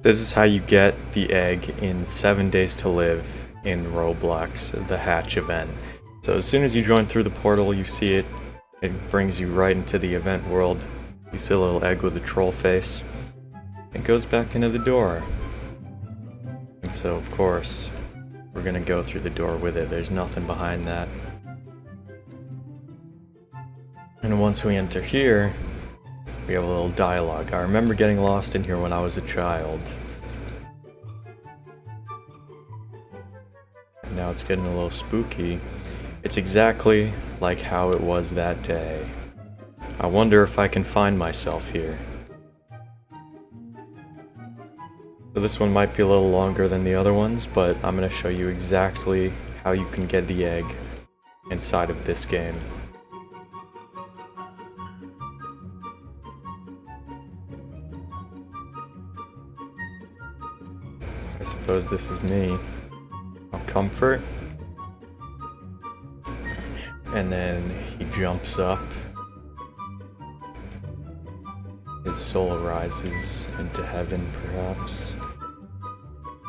This is how you get the egg in 7 Days to Live in Roblox The Hatch event. So as soon as you join through the portal, you see it. It brings you right into the event world. You see a little egg with a troll face. It goes back into the door. And so, of course, we're gonna go through the door with it. There's nothing behind that. And once we enter here, we have a little dialogue. I remember getting lost in here when I was a child. Now it's getting a little spooky. It's exactly like how it was that day. I wonder if I can find myself here. So this one might be a little longer than the other ones, but I'm going to show you exactly how you can get the egg inside of this game. I suppose this is me. On comfort. And then he jumps up. His soul rises into heaven, perhaps.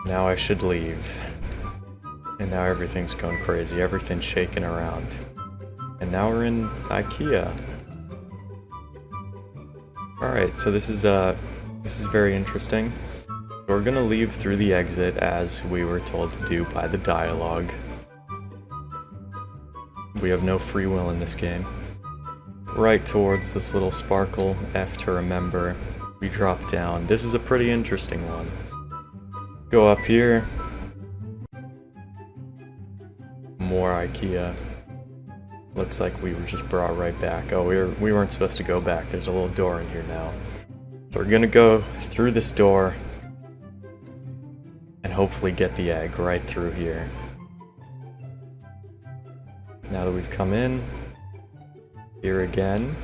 Now I should leave. And now everything's going crazy. Everything's shaking around. And now we're in IKEA. Alright, so this is very interesting. We're gonna leave through the exit as we were told to do by the dialogue. We have no free will in this game. Right towards this little sparkle F to remember, we drop down. This is a pretty interesting one. Go up here. More IKEA. Looks like we were just brought right back. Oh, we weren't supposed to go back. There's a little door in here now. So we're gonna go through this door and hopefully get the egg right through here. Now that we've come in, here again.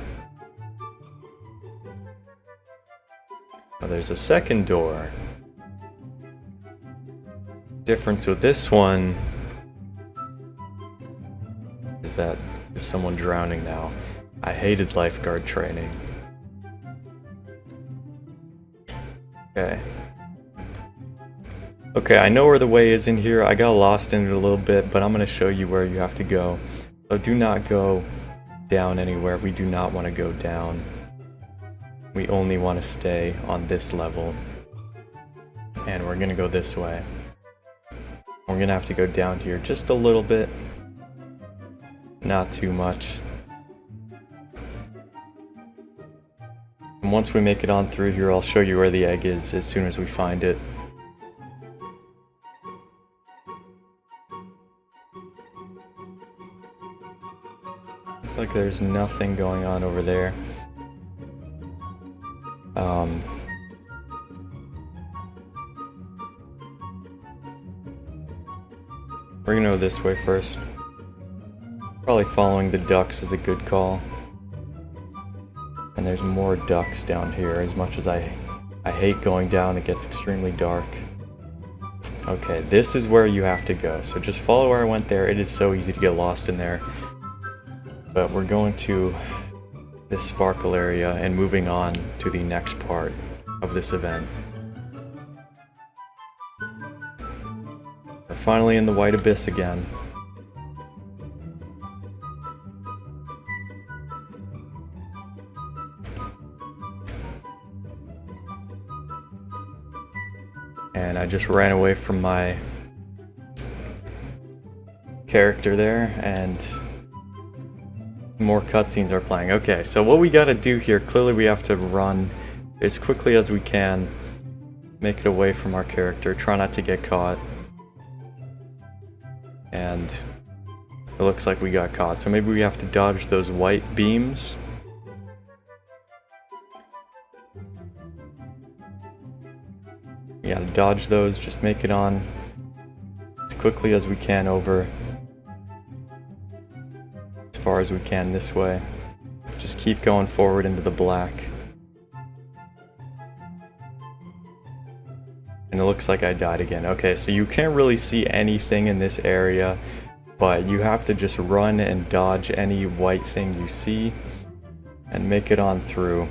Oh, there's a second door. Difference with this one is that there's someone drowning now. I hated lifeguard training. Okay. Okay, I know where the way is in here. I got lost in it a little bit, but I'm going to show you where you have to go. So do not go down anywhere. We do not want to go down. We only want to stay on this level. And we're going to go this way. We're going to have to go down here just a little bit. Not too much. And once we make it on through here, I'll show you where the egg is as soon as we find it. Looks like there's nothing going on over there. We're gonna go this way first. Probably following the ducks is a good call. And there's more ducks down here. As much as I hate going down, it gets extremely dark. Okay, this is where you have to go. So just follow where I went there. It is so easy to get lost in there. But we're going to this sparkle area and moving on to the next part of this event. We're finally in the white abyss again. And I just ran away from my character there, and more cutscenes are playing. Okay, so what we gotta do here, clearly we have to run as quickly as we can, make it away from our character, try not to get caught. And it looks like we got caught, so maybe we have to dodge those white beams. We gotta dodge those, just make it on as quickly as we can over. As far as we can this way. Just keep going forward into the black. And it looks like I died again. Okay, so you can't really see anything in this area, but you have to just run and dodge any white thing you see and make it on through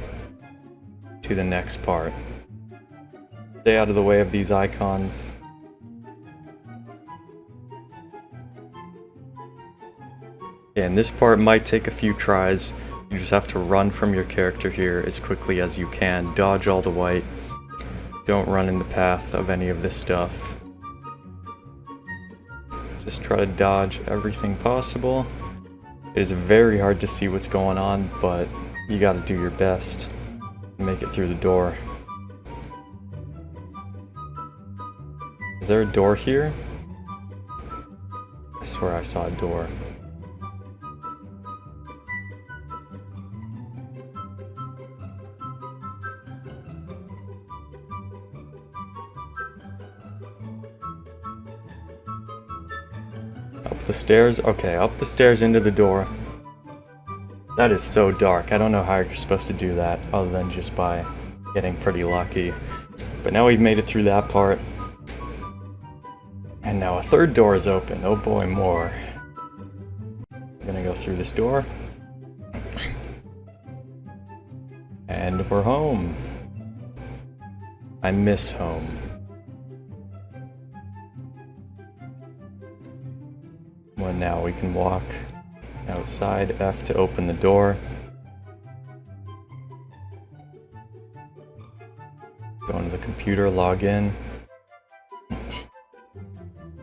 to the next part. Stay out of the way of these icons. And this part might take a few tries. You just have to run from your character here as quickly as you can. Dodge all the white. Don't run in the path of any of this stuff. Just try to dodge everything possible. It is very hard to see what's going on, but you gotta do your best to make it through the door. Is there a door here? I swear I saw a door. Up the stairs? Okay, up the stairs into the door. That is so dark. I don't know how you're supposed to do that other than just by getting pretty lucky. But now we've made it through that part. And now a third door is open. Oh boy, more. I'm gonna go through this door. And we're home. I miss home. Well, now we can walk outside. F to open the door. Go into the computer, log in.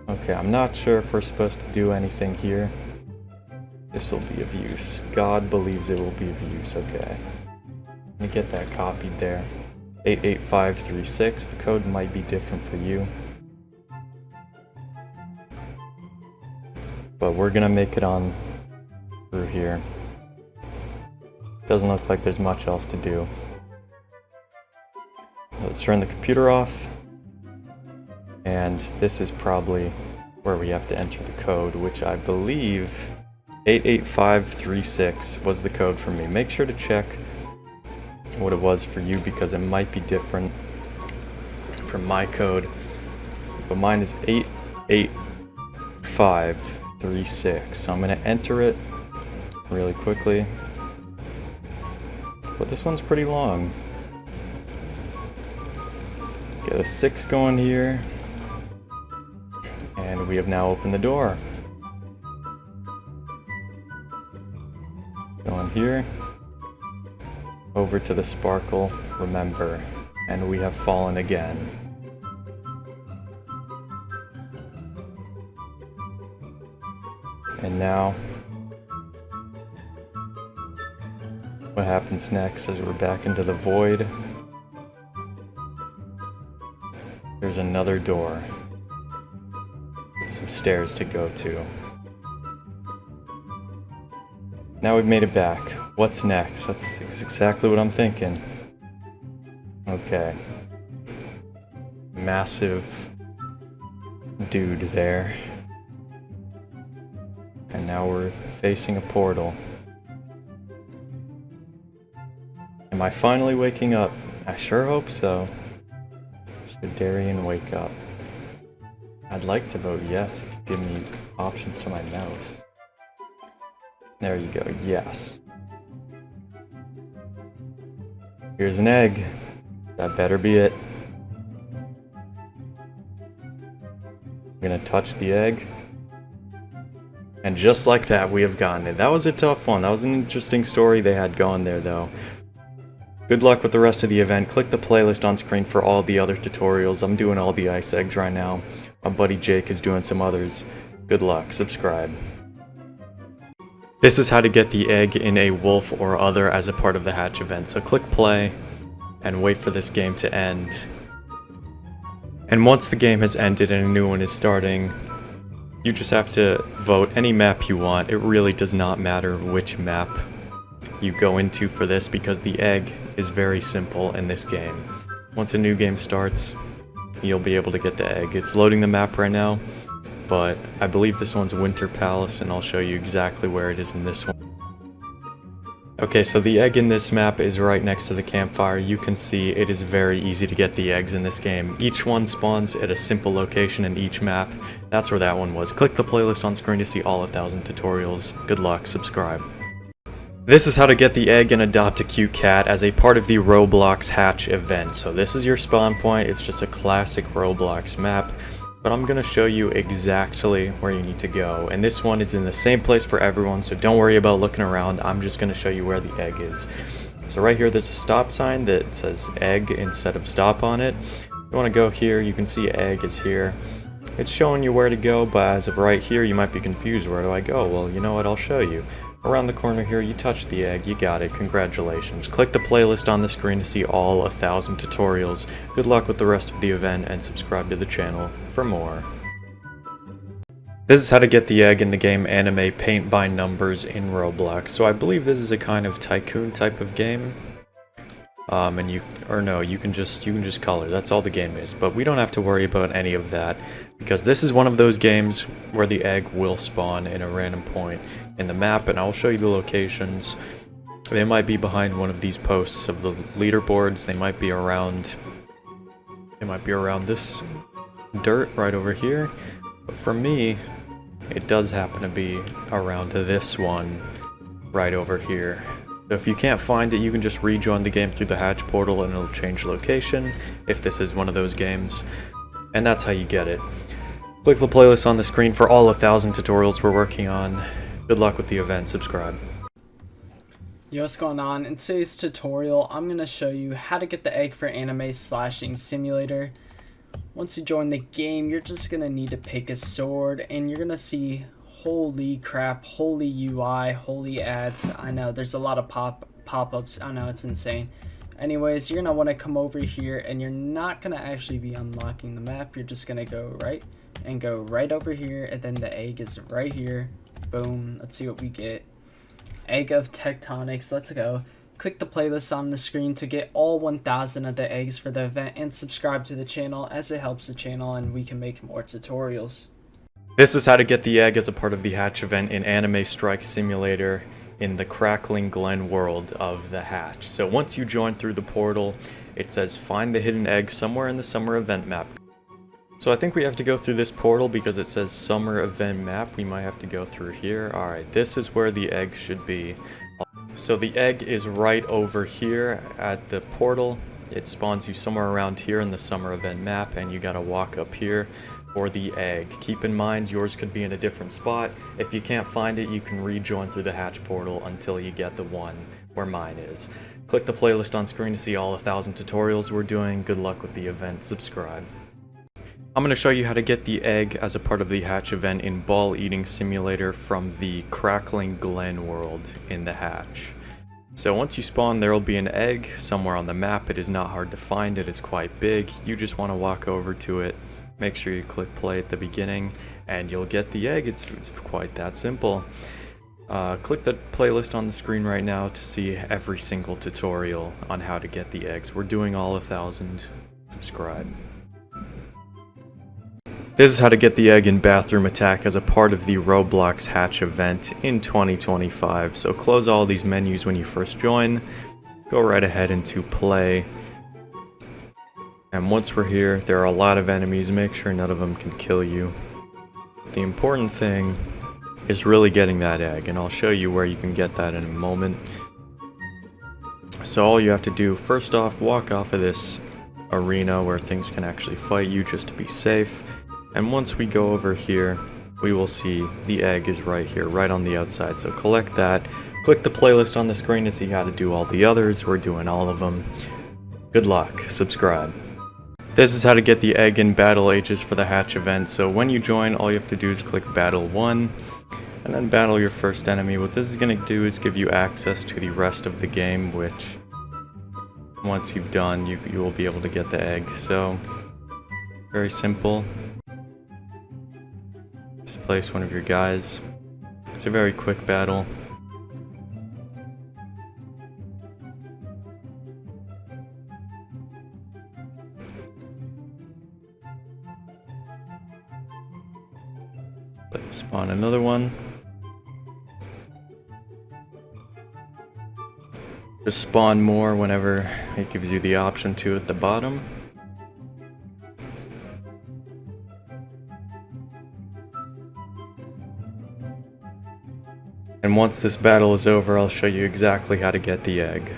Okay, I'm not sure if we're supposed to do anything here. This will be of use. God believes it will be of use. Okay. Let me get that copied there. 88536. The code might be different for you. But we're gonna make it on through here. Doesn't look like there's much else to do. Let's turn the computer off. And this is probably where we have to enter the code, which I believe 88536 was the code for me. Make sure to check what it was for you because it might be different from my code. But mine is 88536. So I'm going to enter it really quickly. But this one's pretty long. Get a 6 going here. And we have now opened the door. Going here. Over to the sparkle, remember. And we have fallen again. And now, what happens next is we're back into the void. There's another door. Some stairs to go to. Now we've made it back. What's next? That's exactly what I'm thinking. Okay. Massive dude there. And now we're facing a portal. Am I finally waking up? I sure hope so. Should Darian wake up? I'd like to vote yes if you give me options to my mouse. There you go, yes. Here's an egg. That better be it. I'm gonna touch the egg. And just like that, we have gotten it. That was a tough one. That was an interesting story they had going there, though. Good luck with the rest of the event. Click the playlist on screen for all the other tutorials. I'm doing all the ice eggs right now. My buddy Jake is doing some others. Good luck. Subscribe. This is how to get the egg in a wolf or other as a part of the hatch event. So click play and wait for this game to end. And once the game has ended and a new one is starting, you just have to vote any map you want. It really does not matter which map you go into for this because the egg is very simple in this game. Once a new game starts, you'll be able to get the egg. It's loading the map right now, but I believe this one's Winter Palace, and I'll show you exactly where it is in this one. Okay, so the egg in this map is right next to the campfire. You can see it is very easy to get the eggs in this game. Each one spawns at a simple location in each map. That's where that one was. Click the playlist on screen to see all 1,000 tutorials. Good luck, subscribe. This is how to get the egg and adopt a cute cat as a part of the Roblox Hatch event. So this is your spawn point. It's just a classic Roblox map, but I'm going to show you exactly where you need to go. And this one is in the same place for everyone, so don't worry about looking around. I'm just going to show you where the egg is. So right here there's a stop sign that says egg instead of stop on it. You want to go here, you can see egg is here. It's showing you where to go, but as of right here you might be confused. Where do I go? Well, you know what, I'll show you. Around the corner here, you touch the egg, you got it, congratulations. Click the playlist on the screen to see all 1,000 tutorials. Good luck with the rest of the event, and subscribe to the channel for more. This is how to get the egg in the game Anime Paint by Numbers in Roblox. So I believe this is a kind of tycoon type of game. You can just color, that's all the game is. But we don't have to worry about any of that, because this is one of those games where the egg will spawn in a random point in the map, and I'll show you the locations. They might be behind one of these posts of the leaderboards, they might be around this dirt right over here, but for me it does happen to be around this one right over here. So if you can't find it, you can just rejoin the game through the hatch portal and it'll change location if this is one of those games, and that's how you get it. Click the playlist on the screen for all 1,000 tutorials we're working on. Good luck with the event, subscribe. Yo, what's going on? In today's tutorial, I'm going to show you how to get the egg for Anime Slashing Simulator. Once you join the game, you're just going to need to pick a sword, and you're going to see, holy crap, holy UI, holy ads. I know, there's a lot of pop-ups, I know, it's insane. Anyways, you're going to want to come over here, and you're not going to actually be unlocking the map. You're just going to go right, and go right over here, and then the egg is right here. Boom, let's see what we get. Egg of Tectonics, let's go. Click the playlist on the screen to get all 1,000 of the eggs for the event, and subscribe to the channel as it helps the channel and we can make more tutorials. This is how to get the egg as a part of the Hatch event in Anime Strike Simulator in the Crackling Glen world of the Hatch. So once you join through the portal, it says find the hidden egg somewhere in the summer event map. So I think we have to go through this portal because it says summer event map. We might have to go through here. Alright, this is where the egg should be. So the egg is right over here at the portal. It spawns you somewhere around here in the summer event map, and you gotta walk up here for the egg. Keep in mind yours could be in a different spot. If you can't find it, you can rejoin through the hatch portal until you get the one where mine is. Click the playlist on screen to see all 1,000 tutorials we're doing. Good luck with the event, subscribe. I'm going to show you how to get the egg as a part of the Hatch event in Ball Eating Simulator from the Crackling Glen world in the Hatch. So once you spawn, there will be an egg somewhere on the map. It is not hard to find, it is quite big. You just want to walk over to it, make sure you click play at the beginning, and you'll get the egg. It's quite that simple. Click the playlist on the screen right now to see every single tutorial on how to get the eggs. We're doing all 1,000. Subscribe. This is how to get the egg in Bathroom Attack as a part of the Roblox Hatch event in 2025. So close all these menus when you first join, go right ahead into play, and once we're here, there are a lot of enemies. Make sure none of them can kill you. The important thing is really getting that egg, and I'll show you where you can get that in a moment. So all you have to do, first off, walk off of this arena where things can actually fight you just to be safe. And once we go over here, we will see the egg is right here, right on the outside. So collect that. Click the playlist on the screen to see how to do all the others. We're doing all of them. Good luck. Subscribe. This is how to get the egg in Battle Ages for the Hatch event. So when you join, all you have to do is click Battle 1, and then battle your first enemy. What this is going to do is give you access to the rest of the game, which once you've done, you will be able to get the egg. So, very simple. Place one of your guys. It's a very quick battle. Let's spawn another one. Just spawn more whenever it gives you the option to at the bottom. And once this battle is over, I'll show you exactly how to get the egg.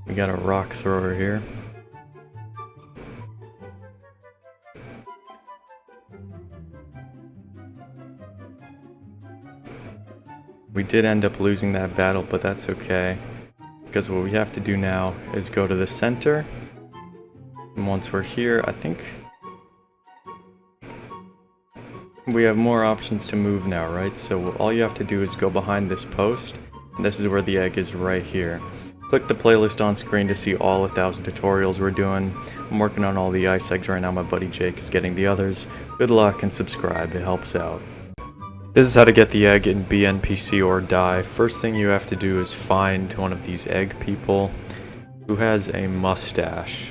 We got a rock thrower here. We did end up losing that battle, but that's okay. Because what we have to do now is go to the center. And once we're here, I think we have more options to move now, right? So all you have to do is go behind this post. And this is where the egg is, right here. Click the playlist on screen to see all 1,000 tutorials we're doing. I'm working on all the ice eggs right now. My buddy Jake is getting the others. Good luck and subscribe, it helps out. This is how to get the egg in NPC Or Die. First thing you have to do is find one of these egg people who has a mustache.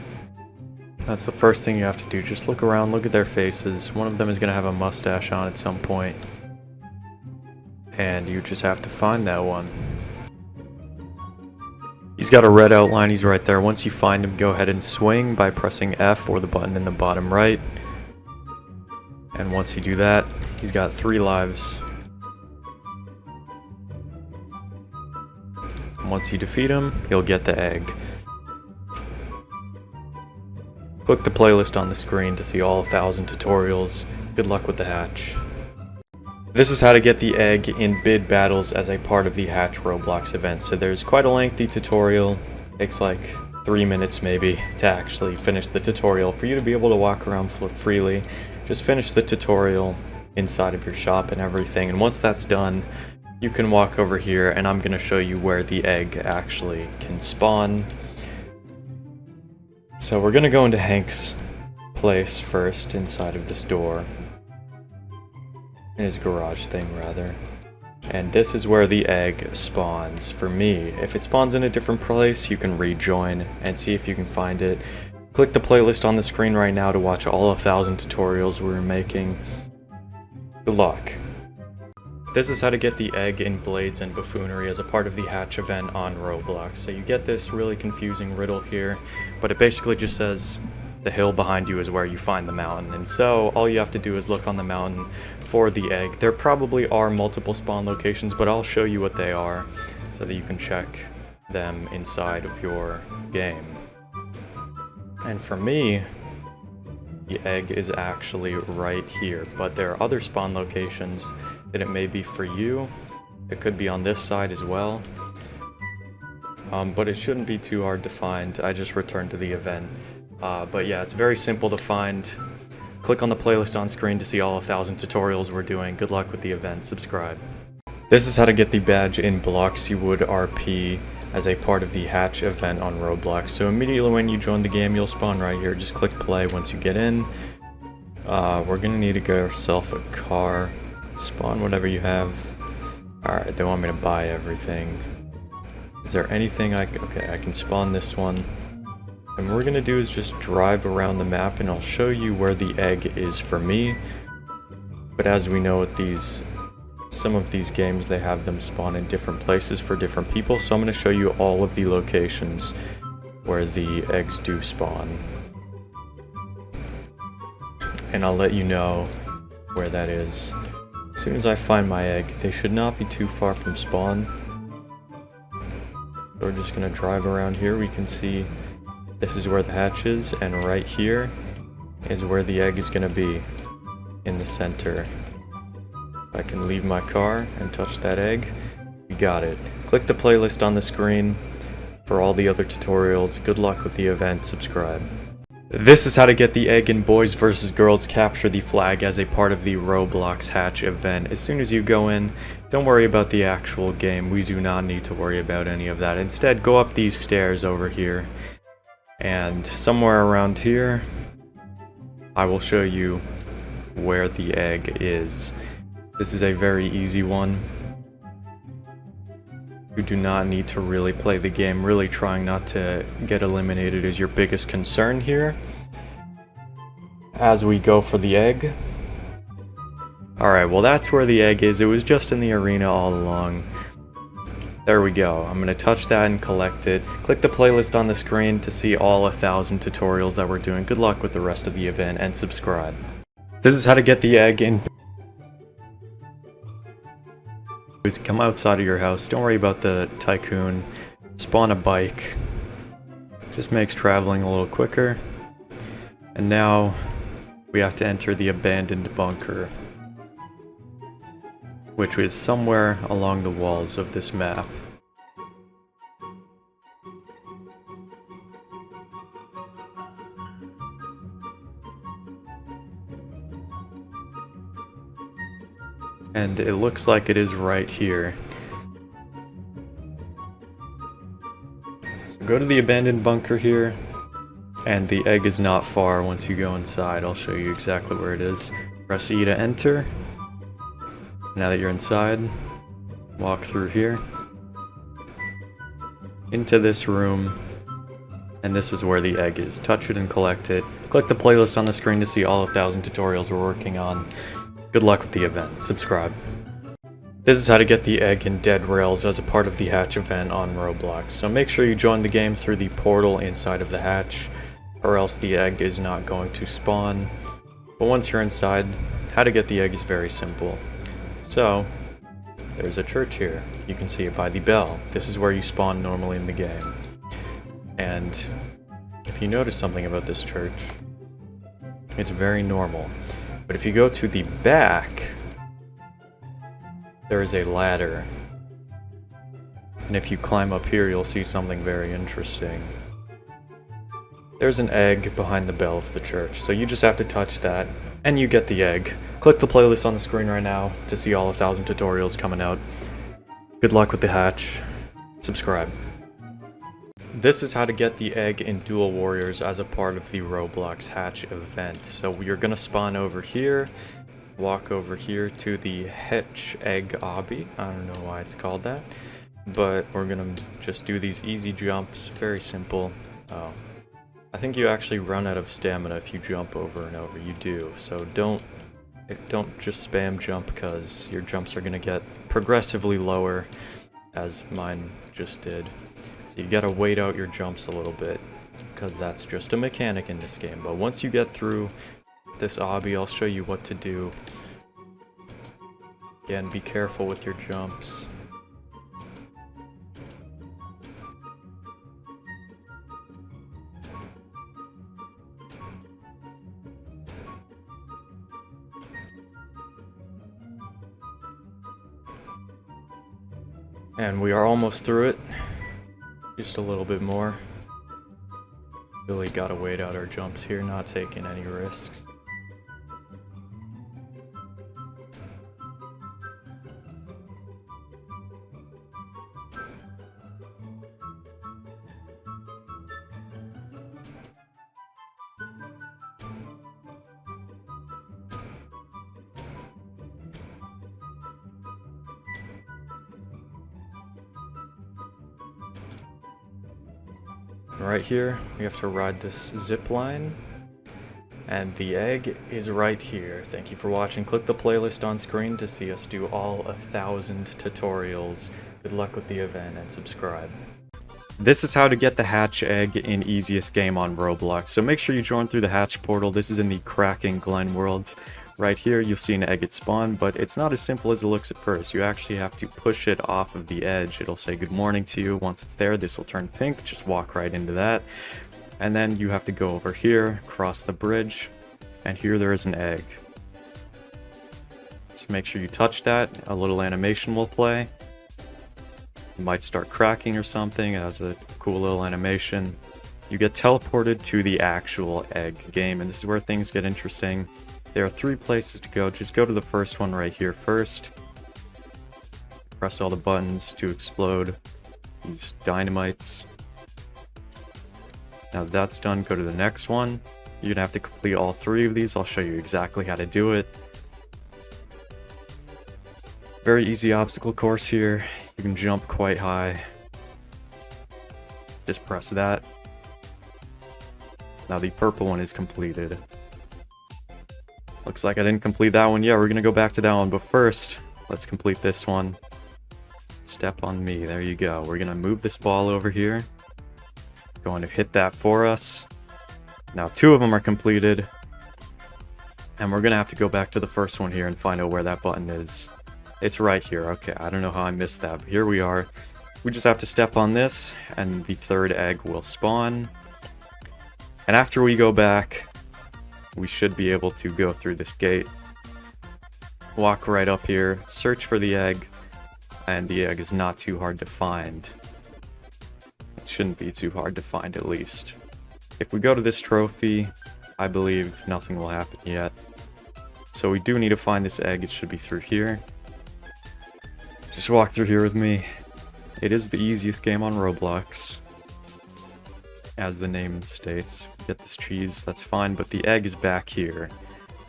That's the first thing you have to do. Just look around, look at their faces. One of them is going to have a mustache on at some point. And you just have to find that one. He's got a red outline, he's right there. Once you find him, go ahead and swing by pressing F or the button in the bottom right. And once you do that, he's got 3 lives. And once you defeat him, you'll get the egg. Click the playlist on the screen to see all 1,000 tutorials. Good luck with the hatch. This is how to get the egg in bid battles as a part of the Hatch Roblox event. So there's quite a lengthy tutorial. Takes like 3 minutes maybe to actually finish the tutorial. For you to be able to walk around freely, just finish the tutorial inside of your shop and everything. And once that's done, you can walk over here and I'm going to show you where the egg actually can spawn. So we're going to go into Hank's place first inside of this door. His garage thing, rather. And this is where the egg spawns for me. If it spawns in a different place, you can rejoin and see if you can find it. Click the playlist on the screen right now to watch all 1,000 tutorials we're making. Good luck. This is how to get the egg in Blades and Buffoonery as a part of the Hatch event on Roblox. So you get this really confusing riddle here, but it basically just says the hill behind you is where you find the mountain. And so all you have to do is look on the mountain for the egg. There probably are multiple spawn locations, but I'll show you what they are so that you can check them inside of your game. And for me, the egg is actually right here, but there are other spawn locations that it may be for you. It could be on this side as well. But it shouldn't be too hard to find. I just returned to the event. But yeah, it's very simple to find. Click on the playlist on screen to see all 1,000 tutorials we're doing. Good luck with the event. Subscribe. This is how to get the badge in Bloxywood RP as a part of the Hatch event on Roblox. So immediately when you join the game, you'll spawn right here. Just click play once you get in. We're gonna need to get ourselves a car. Spawn whatever you have. Alright, they want me to buy everything. Is there anything okay, I can spawn this one. And what we're gonna do is just drive around the map and I'll show you where the egg is for me. But as we know with some of these games, they have them spawn in different places for different people. So I'm gonna show you all of the locations where the eggs do spawn. And I'll let you know where that is. As soon as I find my egg, they should not be too far from spawn. We're just gonna drive around here. We can see this is where the hatch is, and right here is where the egg is gonna be, in the center. I can leave my car and touch that egg. You got it. Click the playlist on the screen for all the other tutorials. Good luck with the event. Subscribe. This is how to get the egg in Boys vs. Girls Capture the Flag as a part of the Roblox Hatch event. As soon as you go in, don't worry about the actual game. We do not need to worry about any of that. Instead, go up these stairs over here. And somewhere around here, I will show you where the egg is. This is a very easy one. You do not need to really play the game. Really trying not to get eliminated is your biggest concern here. As we go for the egg. Alright, well that's where the egg is. It was just in the arena all along. There we go. I'm going to touch that and collect it. Click the playlist on the screen to see all 1,000 tutorials that we're doing. Good luck with the rest of the event and subscribe. This is how to get the egg in. Come outside of your house. Don't worry about the tycoon. Spawn a bike. Just makes traveling a little quicker. And now we have to enter the abandoned bunker, which is somewhere along the walls of this map. And it looks like it is right here. So go to the abandoned bunker here, and the egg is not far once you go inside. I'll show you exactly where it is. Press E to enter. Now that you're inside, walk through here, into this room, and this is where the egg is. Touch it and collect it. Click the playlist on the screen to see all 1,000 tutorials we're working on. Good luck with the event. Subscribe. This is how to get the egg in Dead Rails as a part of the Hatch event on Roblox. So make sure you join the game through the portal inside of the hatch, or else the egg is not going to spawn. But once you're inside, how to get the egg is very simple. So, there's a church here. You can see it by the bell. This is where you spawn normally in the game. And if you notice something about this church, it's very normal. But if you go to the back, there is a ladder. And if you climb up here, you'll see something very interesting. There's an egg behind the bell of the church, so you just have to touch that, and you get the egg. Click the playlist on the screen right now to see all 1,000 tutorials coming out. Good luck with the hatch. Subscribe. This is how to get the egg in Duel Warriors as a part of the Roblox Hatch event. So we are going to spawn over here, walk over here to the Hatch egg Obby. I don't know why it's called that, but we're going to just do these easy jumps, very simple. Oh, I think you actually run out of stamina if you jump over and over. You do, so don't just spam jump, because your jumps are going to get progressively lower, as mine just did. You gotta wait out your jumps a little bit, because that's just a mechanic in this game. But once you get through this obby, I'll show you what to do. Again, be careful with your jumps. And we are almost through it. Just a little bit more. Really gotta wait out our jumps here, not taking any risks. Right here, we have to ride this zip line, and the egg is right here. Thank you for watching. Click the playlist on screen to see us do all 1,000 tutorials. Good luck with the event and subscribe. This is how to get the hatch egg in easiest game on Roblox. So make sure you join through the hatch portal. This is in the Cracking Glen world. Right here, you'll see an egg get spawned, but it's not as simple as it looks at first. You actually have to push it off of the edge. It'll say good morning to you. Once it's there, this will turn pink. Just walk right into that. And then you have to go over here, cross the bridge, and here there is an egg. Just make sure you touch that. A little animation will play. It might start cracking or something. It has a cool little animation. You get teleported to the actual egg game, and this is where things get interesting. There are 3 places to go. Just go to the first one right here first. Press all the buttons to explode these dynamites. Now that that's done, go to the next one. You're gonna have to complete all 3 of these. I'll show you exactly how to do it. Very easy obstacle course here. You can jump quite high. Just press that. Now the purple one is completed. Looks like I didn't complete that one yet. We're gonna go back to that one, but first, let's complete this one. Step on me. There you go. We're gonna move this ball over here. Going to hit that for us. Now 2 of them are completed. And we're gonna have to go back to the first one here and find out where that button is. It's right here. Okay, I don't know how I missed that, but here we are. We just have to step on this, and the 3rd egg will spawn. And after we go back, we should be able to go through this gate. Walk right up here, search for the egg, and the egg is not too hard to find. It shouldn't be too hard to find, at least. If we go to this trophy, I believe nothing will happen yet. So we do need to find this egg. It should be through here. Just walk through here with me. It is the easiest game on Roblox, as the name states. Get this cheese, that's fine, but the egg is back here.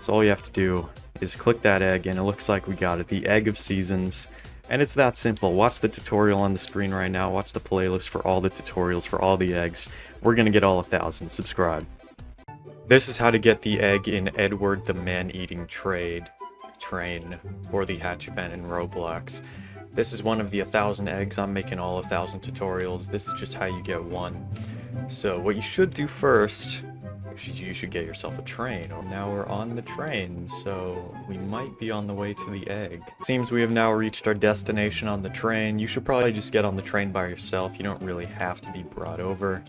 So all you have to do is click that egg, and it looks like we got it. The Egg of Seasons. And it's that simple. Watch the tutorial on the screen right now. Watch the playlist for all the tutorials for all the eggs. We're gonna get all 1,000. Subscribe. This is how to get the egg in Edward the Man-Eating Train for the Hatch event in Roblox. This is one of the 1,000 eggs. I'm making all 1,000 tutorials. This is just how you get one. So what you should do first, you should get yourself a train. Now we're on the train, so we might be on the way to the egg. It seems we have now reached our destination on the train. You should probably just get on the train by yourself. You don't really have to be brought over.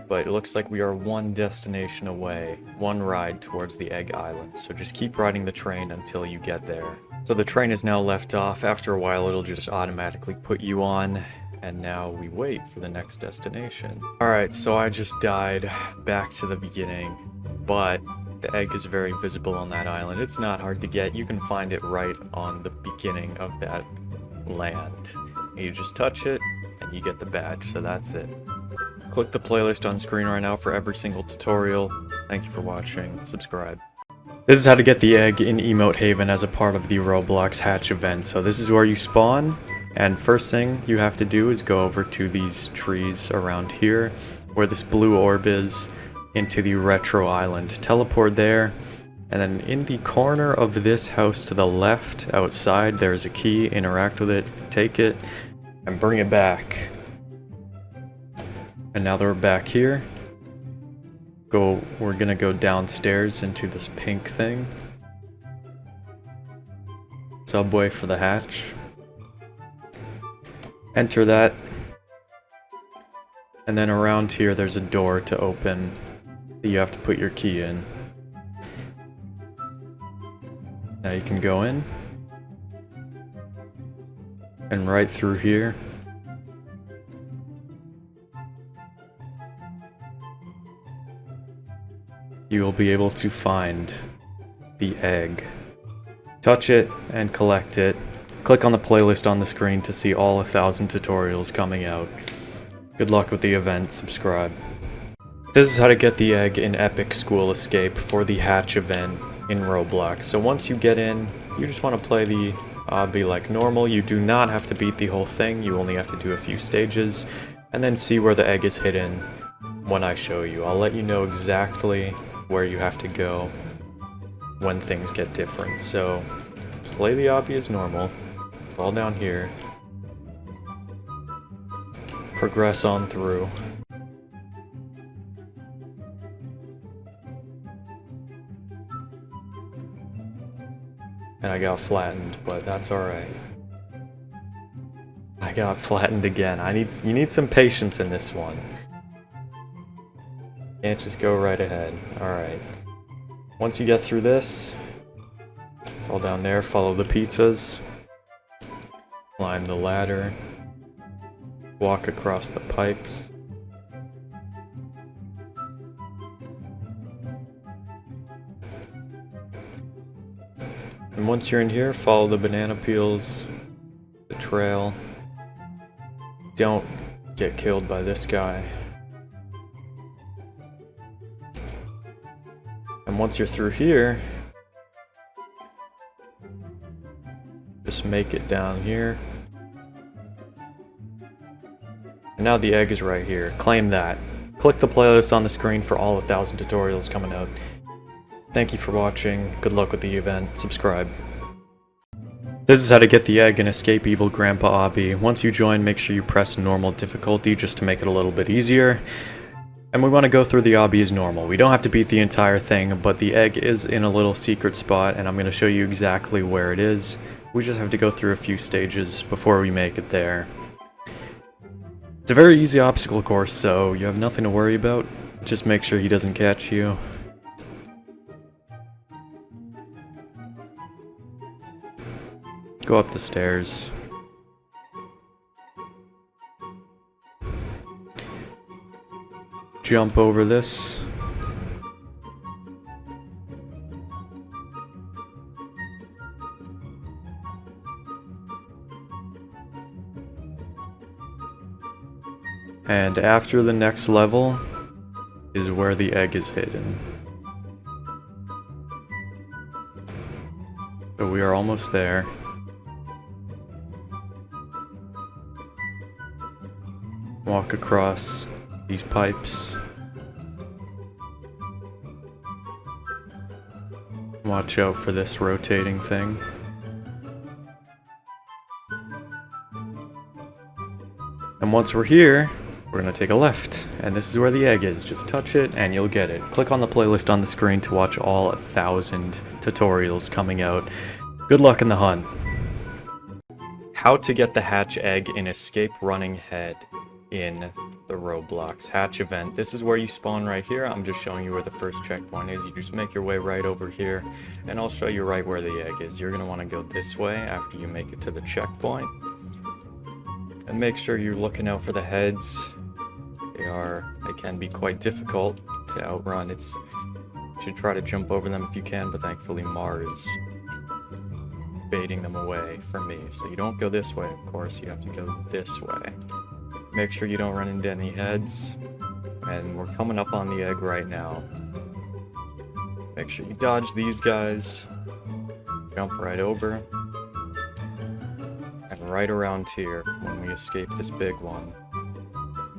But it looks like we are one destination away, one ride towards the Egg Island. So just keep riding the train until you get there. So the train is now left off. After a while, it'll just automatically put you on. And now we wait for the next destination. Alright, so I just died back to the beginning. But the egg is very visible on that island. It's not hard to get. You can find it right on the beginning of that land. You just touch it, and you get the badge. So that's it. Click the playlist on screen right now for every single tutorial. Thank you for watching. Subscribe. This is how to get the egg in Emote Haten as a part of the Roblox Hatch event. So this is where you spawn, and first thing you have to do is go over to these trees around here, where this blue orb is, into the Retro Island. Teleport there, and then in the corner of this house to the left, outside, there's a key. Interact with it, take it, and bring it back. And now that we're back here, we're gonna go downstairs into this pink thing. Subway for the hatch. Enter that. And then around here there's a door to open that you have to put your key in. Now you can go in. And right through here, you will be able to find the egg. Touch it and collect it. Click on the playlist on the screen to see all 1,000 tutorials coming out. Good luck with the event. Subscribe. This is how to get the egg in Epic School Escape for the Hatch event in Roblox. So once you get in, you just want to play the Obby like normal. You do not have to beat the whole thing. You only have to do a few stages and then see where the egg is hidden when I show you. I'll let you know exactly where you have to go when things get different. So play the Obby as normal, fall down here, progress on through. And I got flattened, but that's alright. I got flattened again. You need some patience in this one. Can't just go right ahead. Alright. Once you get through this, fall down there, follow the pizzas, climb the ladder, walk across the pipes. And once you're in here, follow the banana peels, the trail. Don't get killed by this guy. And once you're through here, just make it down here. And now the egg is right here. Claim that. Click the playlist on the screen for all 1,000 tutorials coming out. Thank you for watching. Good luck with the event. Subscribe. This is how to get the egg and escape evil Grandpa Obby. Once you join, make sure you press normal difficulty just to make it a little bit easier. And we want to go through the obby as normal. We don't have to beat the entire thing, but the egg is in a little secret spot, and I'm going to show you exactly where it is. We just have to go through a few stages before we make it there. It's a very easy obstacle course, so you have nothing to worry about. Just make sure he doesn't catch you. Go up the stairs. Jump over this. And after the next level is where the egg is hidden. So we are almost there. Walk across these pipes. Watch out for this rotating thing. And once we're here, we're gonna take a left, and this is where the egg is. Just touch it and you'll get it. Click on the playlist on the screen to watch all 1,000 tutorials coming out. Good luck in the hunt. How to get the hatch egg in Escape Running Head in the Roblox Hatch event. This is where you spawn right here. I'm just showing you where the first checkpoint is. You just make your way right over here, and I'll show you right where the egg is. You're gonna wanna go this way after you make it to the checkpoint. And make sure you're looking out for the heads. They can be quite difficult to outrun. You should try to jump over them if you can, but thankfully Mar is baiting them away from me. So you don't go this way, of course, you have to go this way. Make sure you don't run into any heads. And we're coming up on the egg right now. Make sure you dodge these guys. Jump right over. And right around here, when we escape this big one.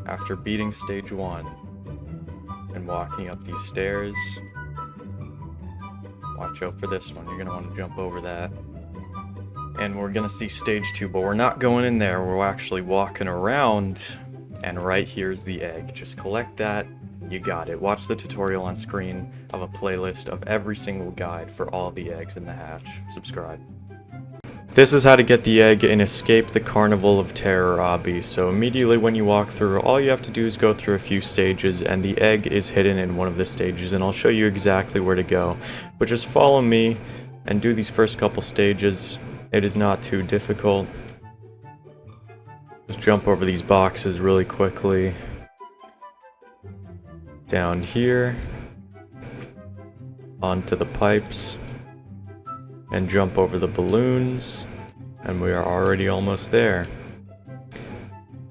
After beating stage 1 and walking up these stairs, watch out for this one. You're going to want to jump over that. And we're going to see stage 2, but we're not going in there. We're actually walking around, and right here's the egg. Just collect that. You got it. Watch the tutorial on screen of a playlist of every single guide for all the eggs in the hatch. Subscribe. This is how to get the egg and escape the Carnival of Terror obby. So immediately when you walk through, all you have to do is go through a few stages, and the egg is hidden in one of the stages, and I'll show you exactly where to go. But just follow me and do these first couple stages. It is not too difficult. Just jump over these boxes really quickly. Down here. Onto the pipes. And jump over the balloons, and we are already almost there.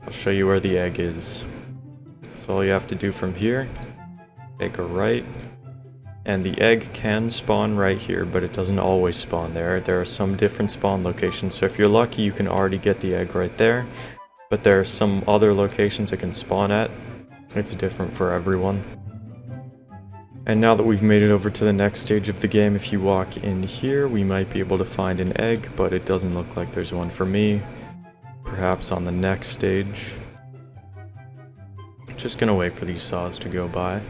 I'll show you where the egg is. So all you have to do from here, take a right, and the egg can spawn right here, but it doesn't always spawn there. There are some different spawn locations, so if you're lucky you can already get the egg right there, but there are some other locations it can spawn at. It's different for everyone. And now that we've made it over to the next stage of the game, if you walk in here, we might be able to find an egg, but it doesn't look like there's one for me. Perhaps on the next stage. Just gonna wait for these saws to go by.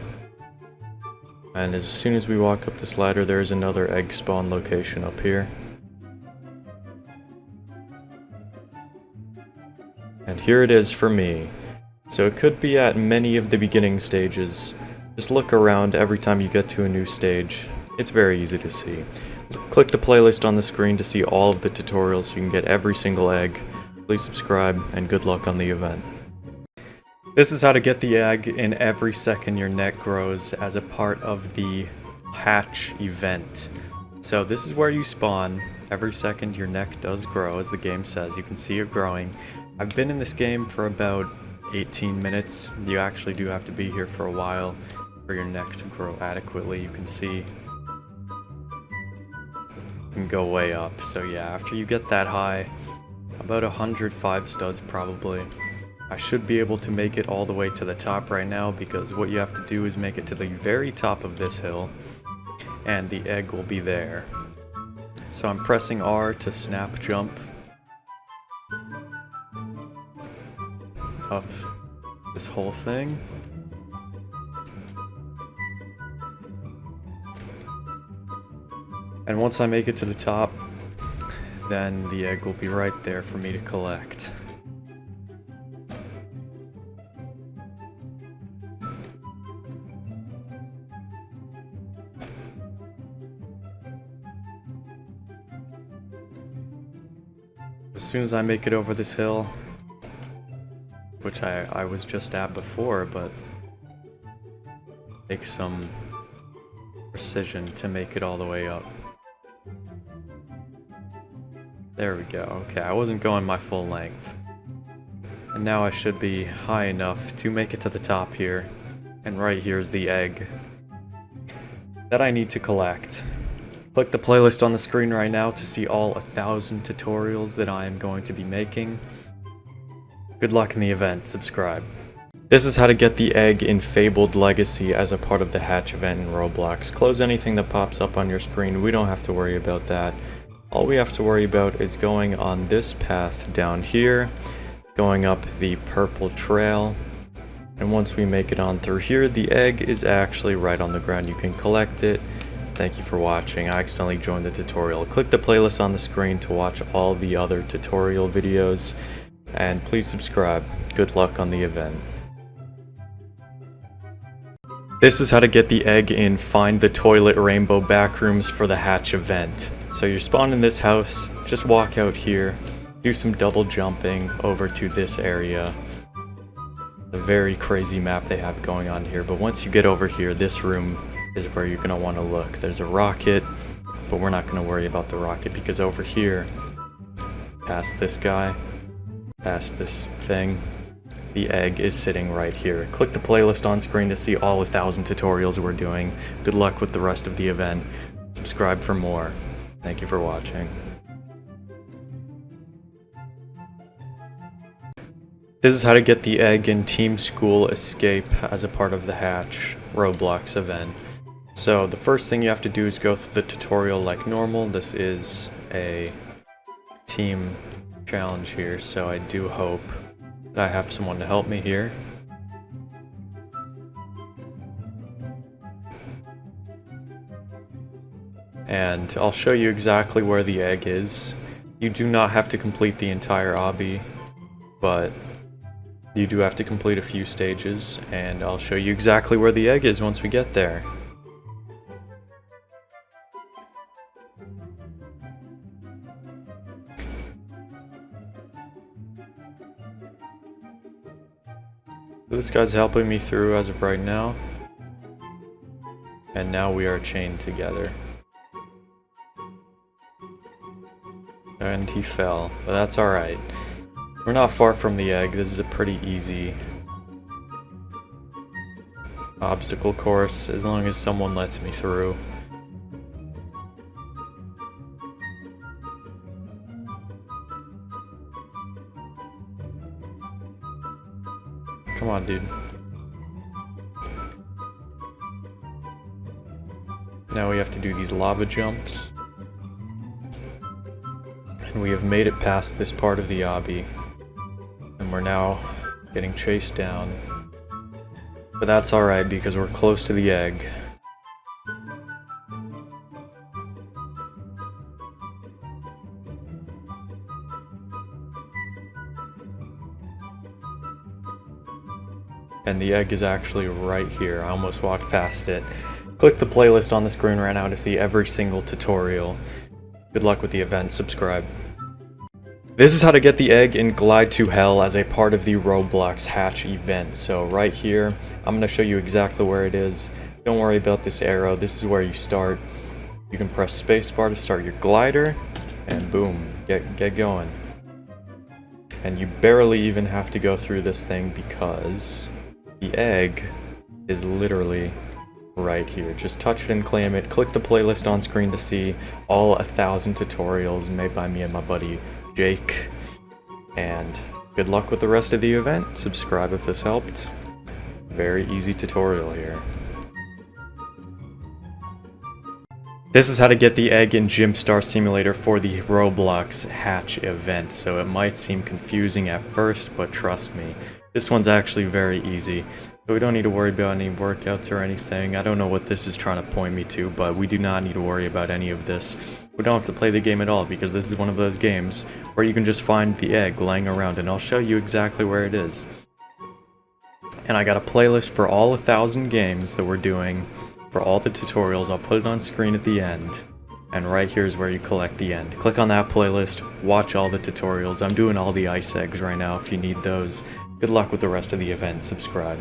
And as soon as we walk up this ladder, there's another egg spawn location up here. And here it is for me. So it could be at many of the beginning stages. Just look around every time you get to a new stage. It's very easy to see. Click the playlist on the screen to see all of the tutorials so you can get every single egg. Please subscribe, and good luck on the event. This is how to get the egg in every second your neck grows as a part of the hatch event. So this is where you spawn. Every second your neck does grow, as the game says. You can see it growing. I've been in this game for about 18 minutes. You actually do have to be here for a while for your neck to grow adequately. You can see it can go way up. So yeah, after you get that high, about 105 studs probably. I should be able to make it all the way to the top right now, because what you have to do is make it to the very top of this hill and the egg will be there. So I'm pressing R to snap jump up this whole thing. And once I make it to the top, then the egg will be right there for me to collect. As soon as I make it over this hill, which I was just at before, but take some precision to make it all the way up. There we go. Okay, I wasn't going my full length. And now I should be high enough to make it to the top here. And right here is the egg that I need to collect. Click the playlist on the screen right now to see all 1,000 tutorials that I am going to be making. Good luck in the event. Subscribe. This is how to get the egg in Fabled Legacy as a part of the Hatch event in Roblox. Close anything that pops up on your screen. We don't have to worry about that. All we have to worry about is going on this path down here, going up the purple trail, and once we make it on through here, the egg is actually right on the ground. You can collect it. Thank you for watching. I accidentally joined the tutorial. Click the playlist on the screen to watch all the other tutorial videos, and please subscribe. Good luck on the event. This is how to get the egg in Find the Toilet Rainbow Backrooms for the Hatch event. So you're spawned in this house, just walk out here, do some double jumping over to this area. A very crazy map they have going on here, but once you get over here, this room is where you're going to want to look. There's a rocket, but we're not going to worry about the rocket because over here, past this guy, past this thing, the egg is sitting right here. Click the playlist on screen to see all 1,000 tutorials we're doing. Good luck with the rest of the event. Subscribe for more. Thank you for watching. This is how to get the egg in Team School Escape as a part of the Hatch Roblox event. So the first thing you have to do is go through the tutorial like normal. This is a team challenge here, so I do hope that I have someone to help me here. And I'll show you exactly where the egg is. You do not have to complete the entire obby, but you do have to complete a few stages, and I'll show you exactly where the egg is once we get there. This guy's helping me through as of right now, and now we are chained together. And he fell, but that's alright. We're not far from the egg. This is a pretty easy obstacle course, as long as someone lets me through. Come on, dude. Now we have to do these lava jumps. And we have made it past this part of the obby. And we're now getting chased down. But that's alright because we're close to the egg. And the egg is actually right here. I almost walked past it. Click the playlist on the screen right now to see every single tutorial. Good luck with the event. Subscribe. This is how to get the egg in Glide to Hell as a part of the Roblox Hatch event. So right here, I'm going to show you exactly where it is. Don't worry about this arrow. This is where you start. You can press spacebar to start your glider, and boom, get going. And you barely even have to go through this thing because the egg is literally right here. Just touch it and claim it. Click the playlist on screen to see all 1,000 tutorials made by me and my buddy Jake. And good luck with the rest of the event. Subscribe if this helped. Very easy tutorial here. This is how to get the egg in Gym Star Simulator for the Roblox Hatch event, so it might seem confusing at first, but trust me, this one's actually very easy. So we don't need to worry about any workouts or anything. I don't know what this is trying to point me to, but we do not need to worry about any of this. We don't have to play the game at all, because this is one of those games where you can just find the egg laying around, and I'll show you exactly where it is. And I got a playlist for all 1,000 games that we're doing, for all the tutorials. I'll put it on screen at the end, and right here is where you collect the end. Click on that playlist, watch all the tutorials. I'm doing all the ice eggs right now if you need those. Good luck with the rest of the event, subscribe.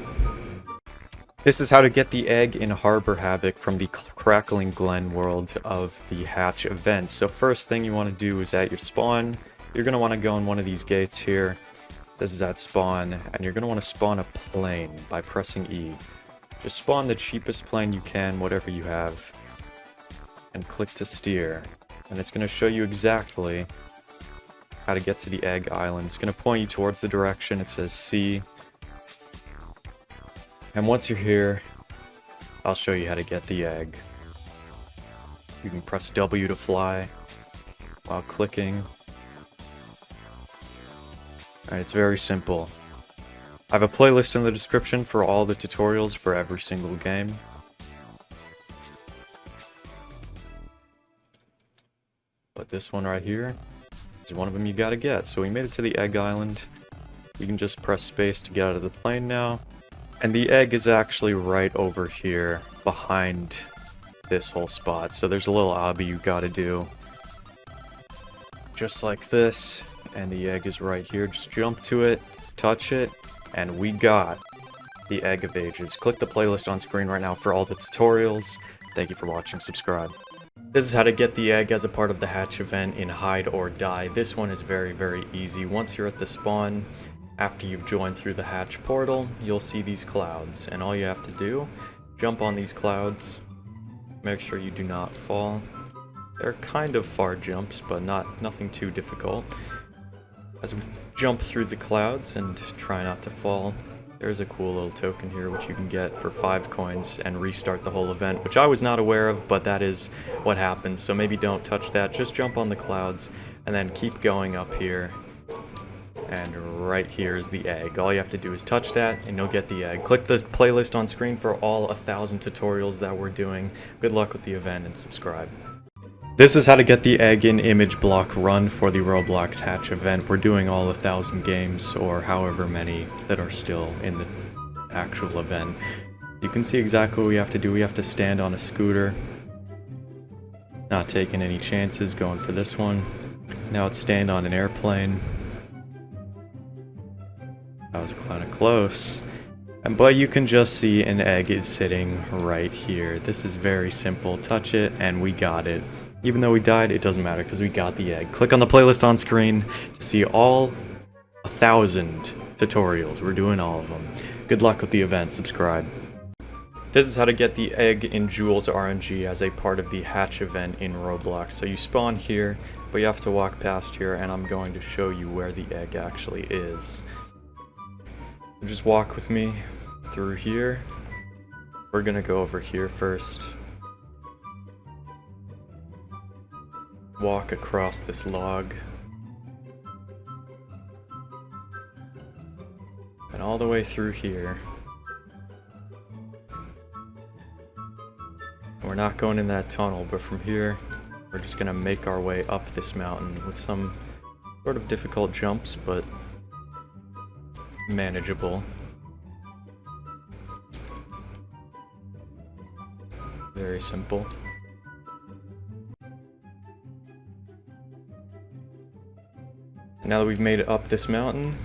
This is how to get the egg in Harbor Havoc from the Crackling Glen world of the Hatch event. So first thing you want to do is at your spawn, you're going to want to go in one of these gates here. This is at spawn, and you're going to want to spawn a plane by pressing E. Just spawn the cheapest plane you can, whatever you have, and click to steer. And it's going to show you exactly how to get to the egg island. It's going to point you towards the direction. It says C. And once you're here, I'll show you how to get the egg. You can press W to fly while clicking. Alright, it's very simple. I have a playlist in the description for all the tutorials for every single game. But this one right here is one of them you gotta get. So we made it to the egg island. You can just press space to get out of the plane now. And the egg is actually right over here behind this whole spot. So there's a little obby you gotta do. Just like this. And the egg is right here. Just jump to it, touch it, and we got the Egg of Ages. Click the playlist on screen right now for all the tutorials. Thank you for watching. Subscribe. This is how to get the egg as a part of the Hatch event in Hide or Die. This one is very, very easy. Once you're at the spawn, after you've joined through the Hatch portal, you'll see these clouds, and all you have to do, jump on these clouds, make sure you do not fall. They're kind of far jumps, but nothing too difficult. As we jump through the clouds and try not to fall, there's a cool little token here which you can get for 5 coins and restart the whole event, which I was not aware of, but that is what happens, so maybe don't touch that. Just jump on the clouds and then keep going up here. And right here is the egg. All you have to do is touch that and you'll get the egg. Click the playlist on screen for all 1,000 tutorials that we're doing. Good luck with the event and subscribe. This is how to get the egg in Image Block Run for the Roblox Hatch event. We're doing all 1,000 games, or however many that are still in the actual event. You can see exactly what we have to do. We have to stand on a scooter. Not taking any chances, going for this one. Now it's stand on an airplane. That was kind of close. But you can just see an egg is sitting right here. This is very simple. Touch it and we got it. Even though we died, it doesn't matter because we got the egg. Click on the playlist on screen to see all 1,000 tutorials. We're doing all of them. Good luck with the event. Subscribe. This is how to get the egg in Jule's RNG as a part of the Hatch event in Roblox. So you spawn here, but you have to walk past here, and I'm going to show you where the egg actually is. So just walk with me through here. We're gonna go over here first. Walk across this log. And all the way through here. We're not going in that tunnel, but from here, we're just gonna make our way up this mountain with some sort of difficult jumps, but manageable. Very simple. Now that we've made it up this mountain,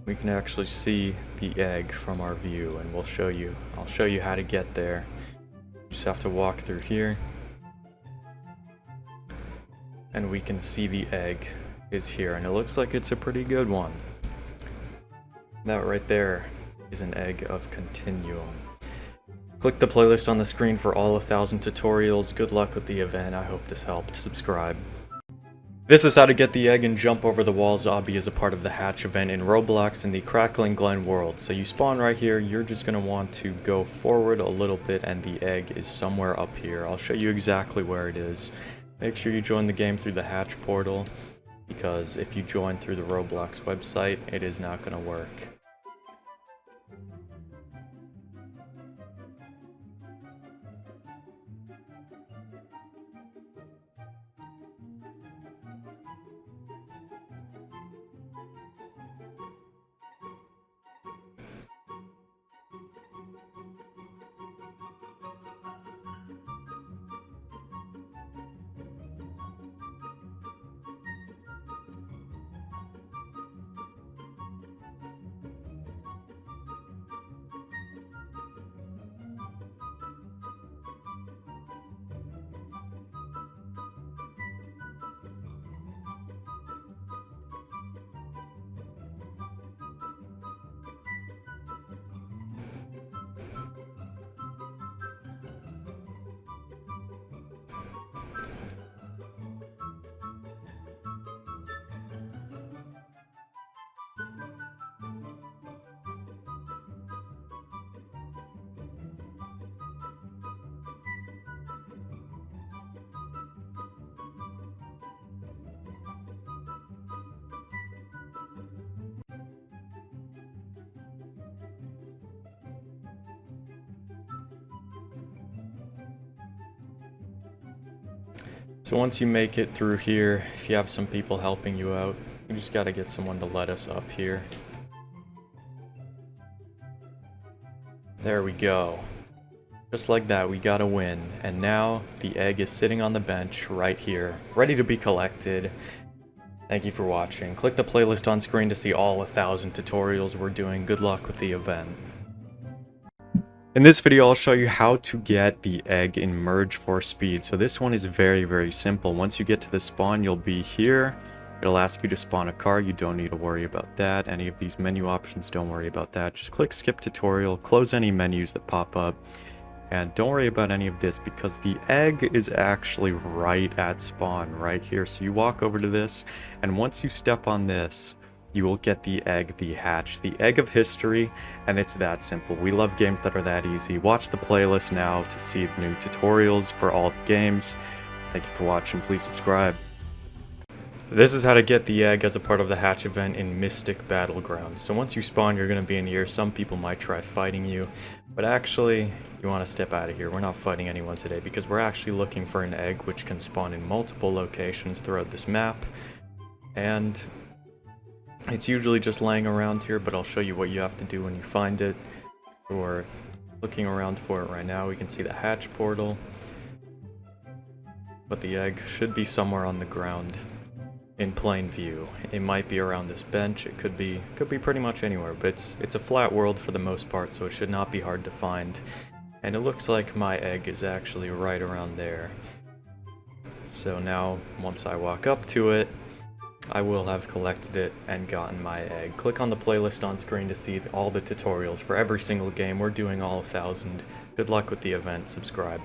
we can actually see the egg from our view, and I'll show you how to get there. You just have to walk through here, and we can see the egg is here, and it looks like it's a pretty good one. That right there is an egg of Continuum. Click the playlist on the screen for all 1,000 tutorials. Good luck with the event. I hope this helped. Subscribe. This is how to get the egg and jump over the walls. Obby is a part of the hatch event in Roblox in the Crackling Glen world. So you spawn right here, you're just going to want to go forward a little bit and the egg is somewhere up here. I'll show you exactly where it is. Make sure you join the game through the hatch portal, because if you join through the Roblox website, it is not going to work. So once you make it through here, if you have some people helping you out, you just gotta get someone to let us up here. There we go. Just like that, we got a win. And now the egg is sitting on the bench right here, ready to be collected. Thank you for watching. Click the playlist on screen to see all 1,000 tutorials we're doing. Good luck with the event. In this video, I'll show you how to get the egg in Merge for Speed. So this one is very, very simple. Once you get to the spawn, you'll be here. It'll ask you to spawn a car. You don't need to worry about that. Any of these menu options, don't worry about that. Just click skip tutorial, close any menus that pop up, and don't worry about any of this because the egg is actually right at spawn right here. So you walk over to this, and once you step on this, you will get the egg, the hatch, the egg of history, and it's that simple. We love games that are that easy. Watch the playlist now to see new tutorials for all the games. Thank you for watching. Please subscribe. This is how to get the egg as a part of the hatch event in Mystic Battlegrounds. So once you spawn, you're going to be in here. Some people might try fighting you, but actually, you want to step out of here. We're not fighting anyone today because we're actually looking for an egg which can spawn in multiple locations throughout this map, and it's usually just laying around here, but I'll show you what you have to do when you find it. We're looking around for it right now. We can see the hatch portal, but the egg should be somewhere on the ground in plain view. It might be around this bench. It could be pretty much anywhere, but it's a flat world for the most part, so it should not be hard to find. And it looks like my egg is actually right around there. So now, once I walk up to it, I will have collected it and gotten my egg. Click on the playlist on screen to see all the tutorials for every single game. We're doing all 1,000. Good luck with the event. Subscribe.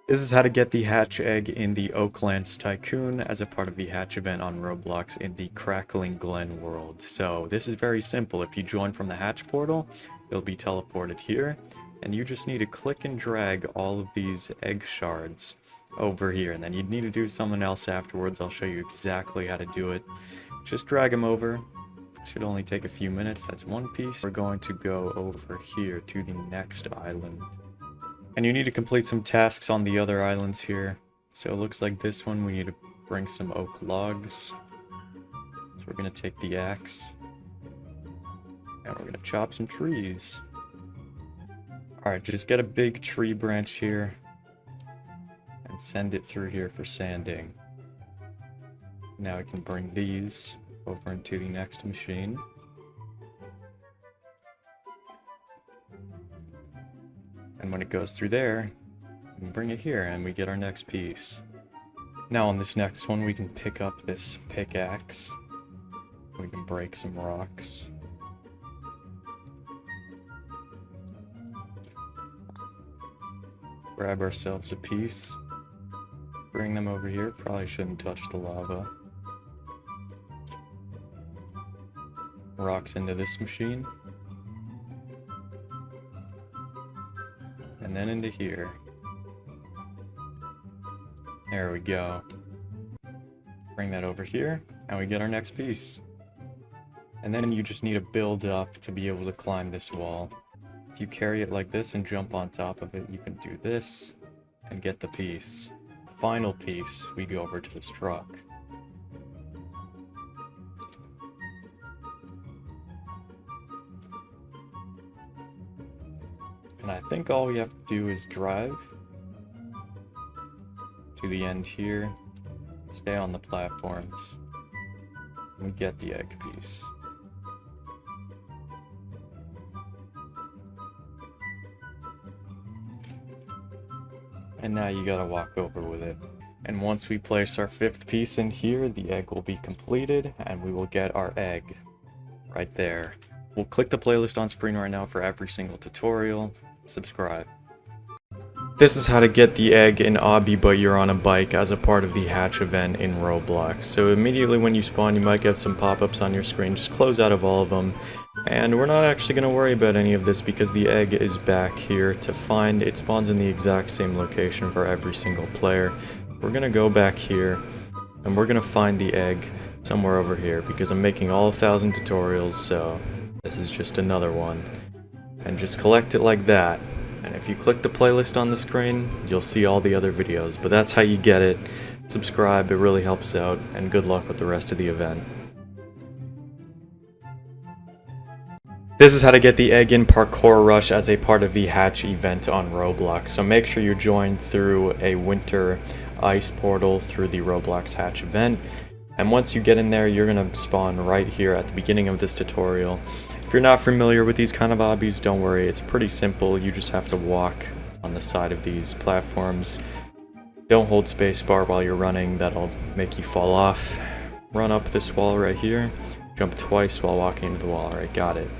This is how to get the hatch egg in the Oaklands Tycoon as a part of the hatch event on Roblox in the Crackling Glen world. So this is very simple. If you join from the hatch portal, you'll be teleported here, and you just need to click and drag all of these egg shards over here, and then you'd need to do something else afterwards. I'll show you exactly how to do it. Just drag them over. Should only take a few minutes. That's one piece. We're going to go over here to the next island, and you need to complete some tasks on the other islands here. So it looks like this one we need to bring some oak logs. So we're going to take the axe and we're going to chop some trees. Alright, just get a big tree branch here and send it through here for sanding. Now I can bring these over into the next machine. And when it goes through there, we can bring it here and we get our next piece. Now on this next one we can pick up this pickaxe. We can break some rocks. Grab ourselves a piece. Bring them over here. Probably shouldn't touch the lava. rocks into this machine. And then into here. There we go. Bring that over here, and we get our next piece. And then you just need to build up to be able to climb this wall. If you carry it like this and jump on top of it, you can do this and get the piece. Final piece, we go over to this truck. And I think all we have to do is drive to the end here, stay on the platforms, and we get the egg piece. And now you gotta walk over with it. And once we place our 5th piece in here, the egg will be completed, and we will get our egg right there. We'll click the playlist on screen right now for every single tutorial. Subscribe. This is how to get the egg in Obby, but you're on a bike as a part of the hatch event in Roblox. So immediately when you spawn, you might get some pop-ups on your screen. Just close out of all of them. And we're not actually going to worry about any of this because the egg is back here to find. It spawns in the exact same location for every single player. We're going to go back here, and we're going to find the egg somewhere over here because I'm making all 1,000 tutorials, so this is just another one. And just collect it like that. And if you click the playlist on the screen, you'll see all the other videos. But that's how you get it. Subscribe, it really helps out, and good luck with the rest of the event. This is how to get the egg in Parkour Rush as a part of the hatch event on Roblox. So make sure you join through a winter ice portal through the Roblox hatch event. And once you get in there, you're going to spawn right here at the beginning of this tutorial. If you're not familiar with these kind of obbies, don't worry, it's pretty simple. You just have to walk on the side of these platforms. Don't hold spacebar while you're running, that'll make you fall off. Run up this wall right here, jump twice while walking into the wall. Alright, got it.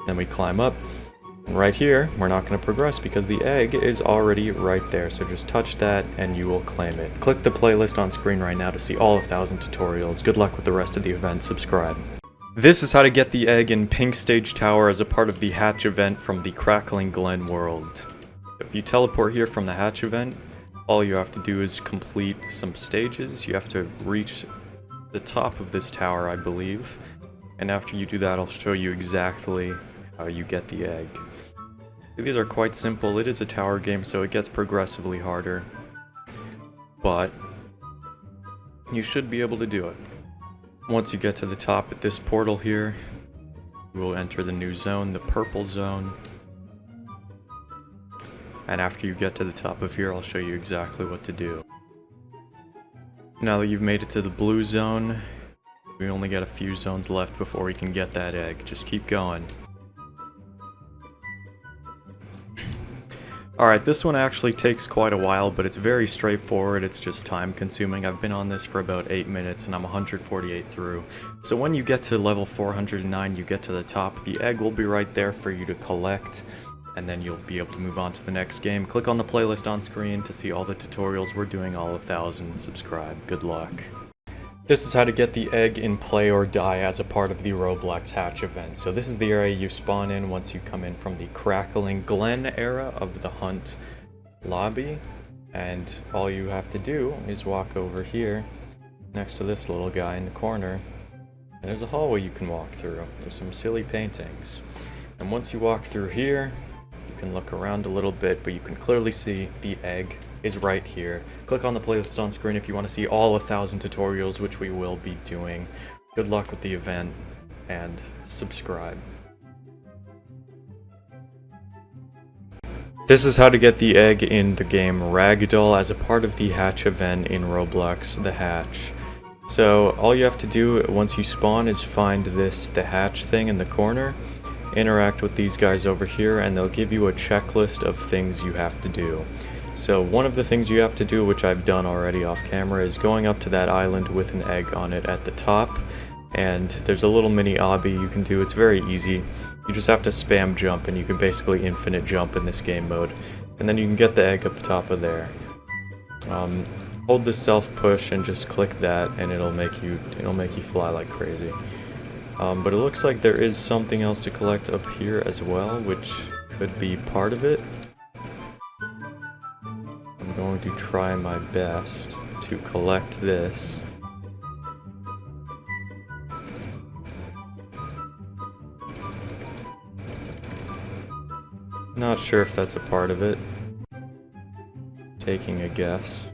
Then we climb up. And right here, we're not going to progress because the egg is already right there, so just touch that and you will claim it. Click the playlist on screen right now to see all 1,000 tutorials. Good luck with the rest of the event, subscribe. This is how to get the egg in Pink Stage Tower as a part of the hatch event from the Crackling Glen world. If you teleport here from the hatch event, all you have to do is complete some stages. You have to reach the top of this tower, I believe. And after you do that, I'll show you exactly how you get the egg. These are quite simple. It is a tower game, so it gets progressively harder. But you should be able to do it. Once you get to the top at this portal here, you will enter the new zone, the purple zone. And after you get to the top of here, I'll show you exactly what to do. Now that you've made it to the blue zone, we only got a few zones left before we can get that egg. Just keep going. Alright, this one actually takes quite a while, but it's very straightforward. It's just time consuming. I've been on this for about 8 minutes and I'm 148 through. So when you get to level 409, you get to the top. The egg will be right there for you to collect, and then you'll be able to move on to the next game. Click on the playlist on screen to see all the tutorials. We're doing all 1,000. Subscribe. Good luck. This is how to get the egg in Play or Die as a part of the Roblox hatch event. So this is the area you spawn in once you come in from the Crackling Glen era of the Hunt lobby. And all you have to do is walk over here next to this little guy in the corner. And there's a hallway you can walk through. There's some silly paintings. And once you walk through here, you can look around a little bit, but you can clearly see the egg is right here. Click on the playlist on screen if you want to see all 1,000 tutorials, which we will be doing. Good luck with the event, and subscribe. This is how to get the egg in the game Ragdoll as a part of the hatch event in Roblox The Hatch. So all you have to do once you spawn is find the hatch thing in the corner, interact with these guys over here, and they'll give you a checklist of things you have to do. So one of the things you have to do, which I've done already off camera, is going up to that island with an egg on it at the top. And there's a little mini obby you can do. It's very easy. You just have to spam jump, and you can basically infinite jump in this game mode. And then you can get the egg up top of there. Hold the self push and just click that, and it'll make you fly like crazy. But it looks like there is something else to collect up here as well, which could be part of it. I'm going to try my best to collect this. Not sure if that's a part of it. Taking a guess.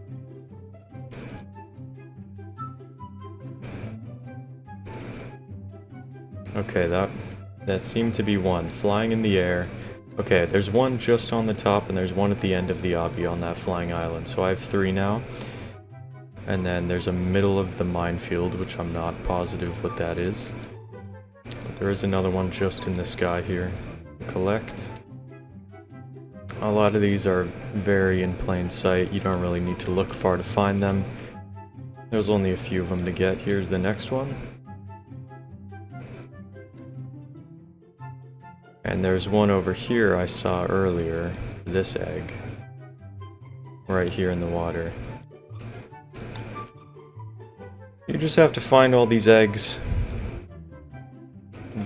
Okay, that seemed to be one. Flying in the air. Okay, there's one just on the top and there's one at the end of the obby on that flying island. So I have 3 now. And then there's a middle of the minefield, which I'm not positive what that is. But there is another one just in the sky here. Collect. A lot of these are very in plain sight. You don't really need to look far to find them. There's only a few of them to get. Here's the next one. And there's one over here I saw earlier, this egg, right here in the water. You just have to find all these eggs.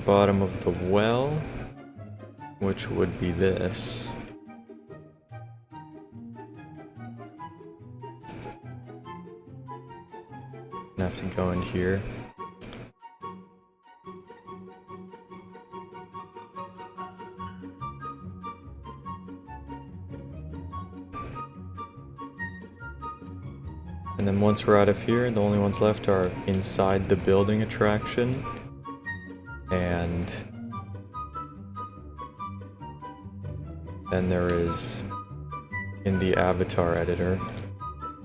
Bottom of the well, which would be this. I have to go in here. And then once we're out of here, the only ones left are inside the building attraction and then there is in the avatar editor.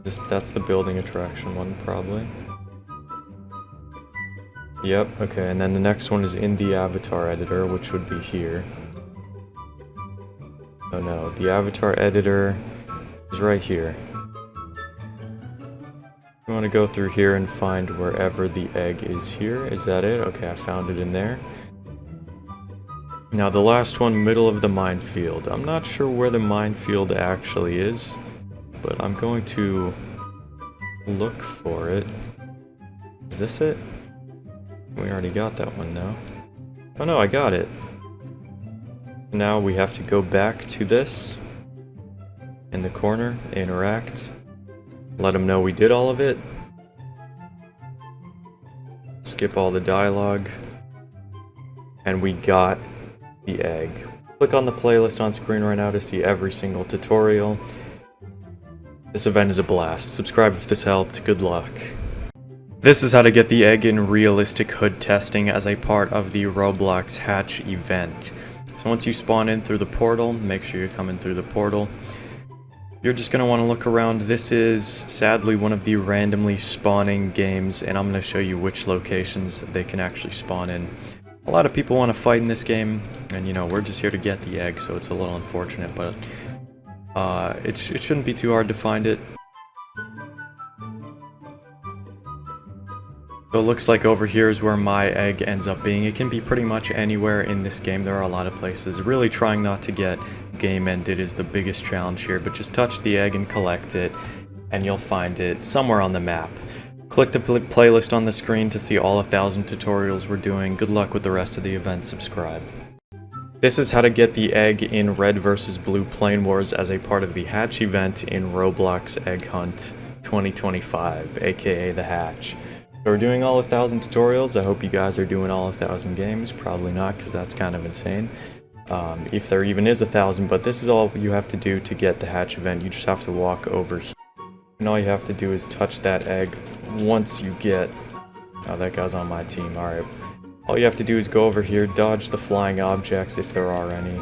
That's the building attraction one, probably. Yep, okay, and then the next one is in the avatar editor, which would be here. Oh no, the avatar editor is right here. You want to go through here and find wherever the egg is here. Is that it? Okay, I found it in there. Now the last one, middle of the minefield. I'm not sure where the minefield actually is, but I'm going to look for it. Is this it? We already got that one now. Oh no, I got it. Now we have to go back to this. In the corner, interact. Let them know we did all of it. Skip all the dialogue. And we got the egg. Click on the playlist on screen right now to see every single tutorial. This event is a blast. Subscribe if this helped. Good luck. This is how to get the egg in realistic hood testing as a part of the Roblox Hatch event. So once you spawn in through the portal, make sure you're coming through the portal. You're just going to want to look around. This is sadly one of the randomly spawning games, and I'm going to show you which locations they can actually spawn in. A lot of people want to fight in this game, and you know, we're just here to get the egg, so it's a little unfortunate, but it shouldn't be too hard to find it. So it looks like over here is where my egg ends up being. It can be pretty much anywhere in this game. There are a lot of places. Really trying not to get game ended is the biggest challenge here, but just touch the egg and collect it, and you'll find it somewhere on the map. Click the playlist on the screen to see all 1,000 tutorials we're doing. Good luck with the rest of the event. Subscribe. This is how to get the egg in Red vs. Blue Plane Wars as a part of the Hatch event in Roblox Egg Hunt 2025, aka The Hatch. So we're doing all 1,000 tutorials. I hope you guys are doing all 1,000 games. Probably not, because that's kind of insane. If there even is 1,000, but this is all you have to do to get the Hatch event. You just have to walk over here. And all you have to do is touch that egg once you get... Oh, that guy's on my team. Alright. All you have to do is go over here, dodge the flying objects if there are any,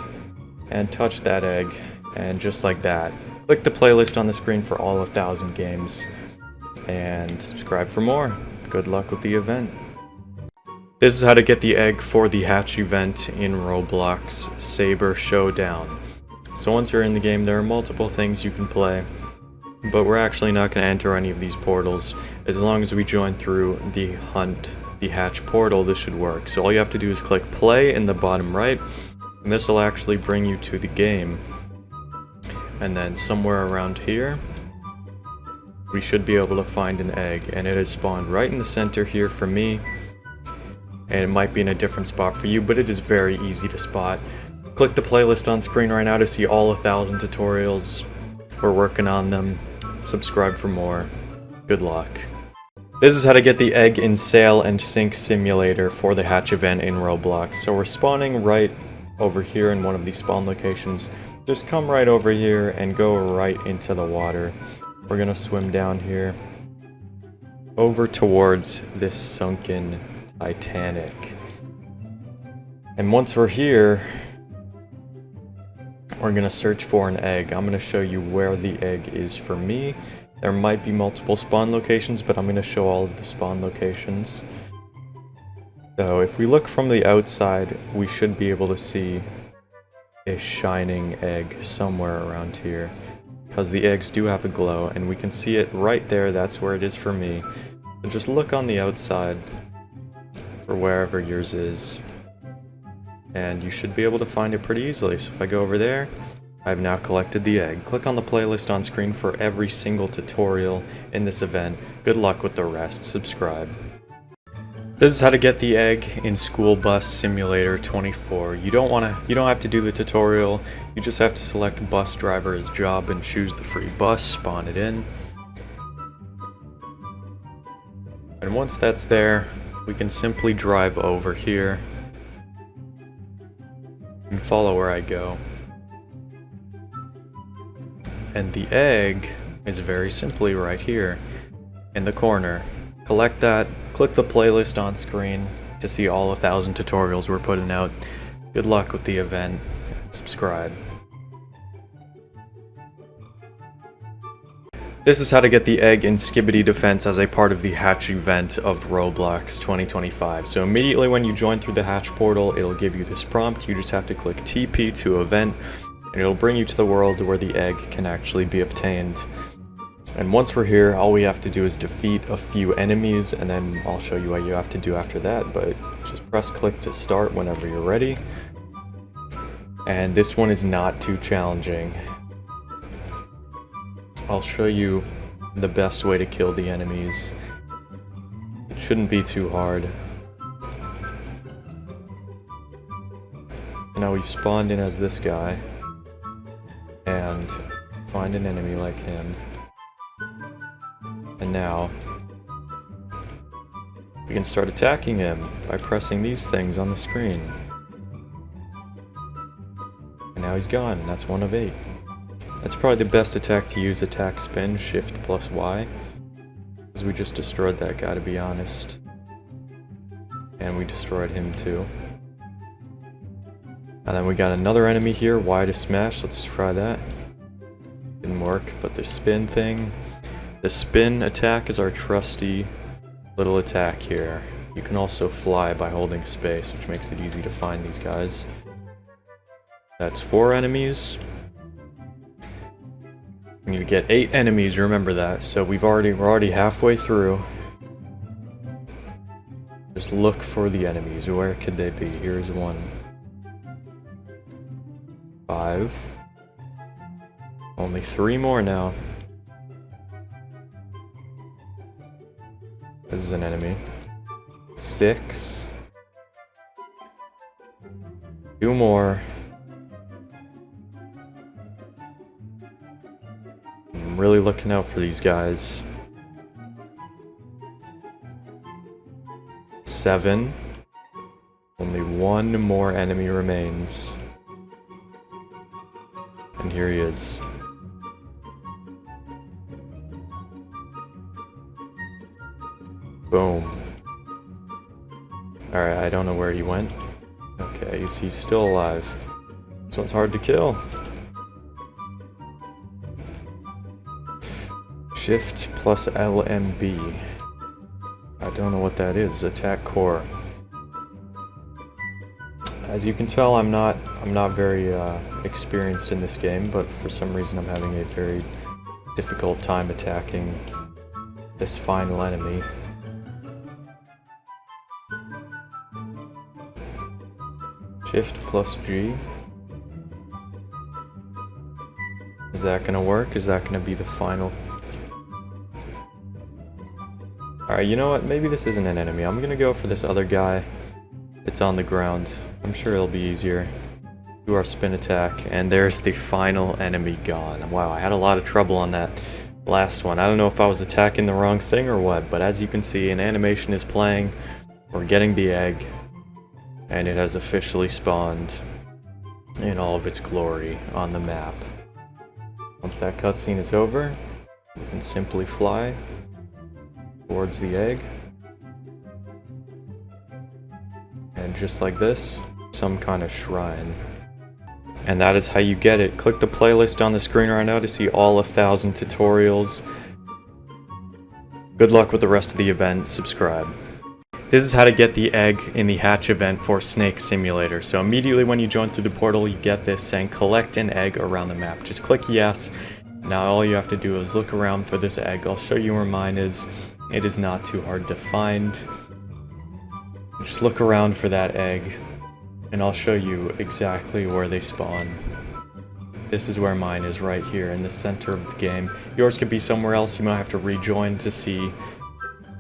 and touch that egg. And just like that. Click the playlist on the screen for all 1,000 games. And subscribe for more. Good luck with the event. This is how to get the egg for the Hatch event in Roblox Saber Showdown. So once you're in the game, there are multiple things you can play, but we're actually not going to enter any of these portals. As long as we join through the Hatch portal, this should work. So all you have to do is click play in the bottom right, and this will actually bring you to the game. And then somewhere around here, we should be able to find an egg, and it is spawned right in the center here for me. and it might be in a different spot for you, but it is very easy to spot. Click the playlist on screen right now to see all 1,000 tutorials. We're working on them. Subscribe for more. Good luck. This is how to get the egg in Sail and Sink Simulator for the hatch event in Roblox. So we're spawning right over here in one of these spawn locations. Just come right over here and go right into the water. We're gonna swim down here over towards this sunken Titanic. And once we're here, we're gonna search for an egg. I'm gonna show you where the egg is for me. There might be multiple spawn locations, but I'm gonna show all of the spawn locations. So if we look from the outside, we should be able to see a shining egg somewhere around here, because the eggs do have a glow, and we can see it right there. That's where it is for me. So just look on the outside for wherever yours is, and you should be able to find it pretty easily. So if I go over there, I've now collected the egg. Click on the playlist on screen for every single tutorial in this event. Good luck with the rest. Subscribe. This is how to get the egg in School Bus Simulator 24. You don't have to do the tutorial. You just have to select bus driver as job and choose the free bus, spawn it in. And once that's there, we can simply drive over here and follow where I go. And the egg is very simply right here in the corner. Collect that, click the playlist on screen to see all 1,000 tutorials we're putting out. Good luck with the event, and subscribe. This is how to get the egg in Skibidi Defense as a part of the hatch event of Roblox 2025. So immediately when you join through the hatch portal, it'll give you this prompt. You just have to click TP to event, and it'll bring you to the world where the egg can actually be obtained. And once we're here, all we have to do is defeat a few enemies, and then I'll show you what you have to do after that, but just press click to start whenever you're ready. And this one is not too challenging. I'll show you the best way to kill the enemies. It shouldn't be too hard. And now we've spawned in as this guy, and find an enemy like him. And now we can start attacking him by pressing these things on the screen. And now he's gone. That's 1 of 8. That's probably the best attack to use, attack spin, shift plus Y. Because we just destroyed that guy, to be honest. And we destroyed him too. And then we got another enemy here, Y to smash. Let's try that. Didn't work, but the spin thing. The spin attack is our trusty little attack here. You can also fly by holding space, which makes it easy to find these guys. That's 4 enemies. We need to get 8 enemies, remember that. So we're already halfway through. Just look for the enemies. Where could they be? Here's 1. 5. Only 3 more now. This is an enemy. 6. 2 more. I'm really looking out for these guys. 7. Only 1 more enemy remains. And here he is. Boom. Alright, I don't know where he went. Okay, he's still alive. This one's hard to kill. Shift plus LMB. I don't know what that is. Attack core. As you can tell, I'm not very experienced in this game, but for some reason I'm having a very difficult time attacking this final enemy. Shift plus G. Is that gonna work? Is that gonna be the final? Alright, you know what? Maybe this isn't an enemy. I'm gonna go for this other guy. It's on the ground. I'm sure it'll be easier. Do our spin attack, and there's the final enemy gone. Wow, I had a lot of trouble on that last one. I don't know if I was attacking the wrong thing or what, but as you can see, an animation is playing. We're getting the egg, and it has officially spawned in all of its glory on the map. Once that cutscene is over, you can simply fly towards the egg. And just like this, some kind of shrine. And that is how you get it. Click the playlist on the screen right now to see all 1,000 tutorials. Good luck with the rest of the event. Subscribe. This is how to get the egg in the hatch event for Snake Simulator. So immediately when you join through the portal, you get this saying collect an egg around the map. Just click yes. Now all you have to do is look around for this egg. I'll show you where mine is. It is not too hard to find. Just look around for that egg, and I'll show you exactly where they spawn. This is where mine is, right here in the center of the game. Yours could be somewhere else. You might have to rejoin to see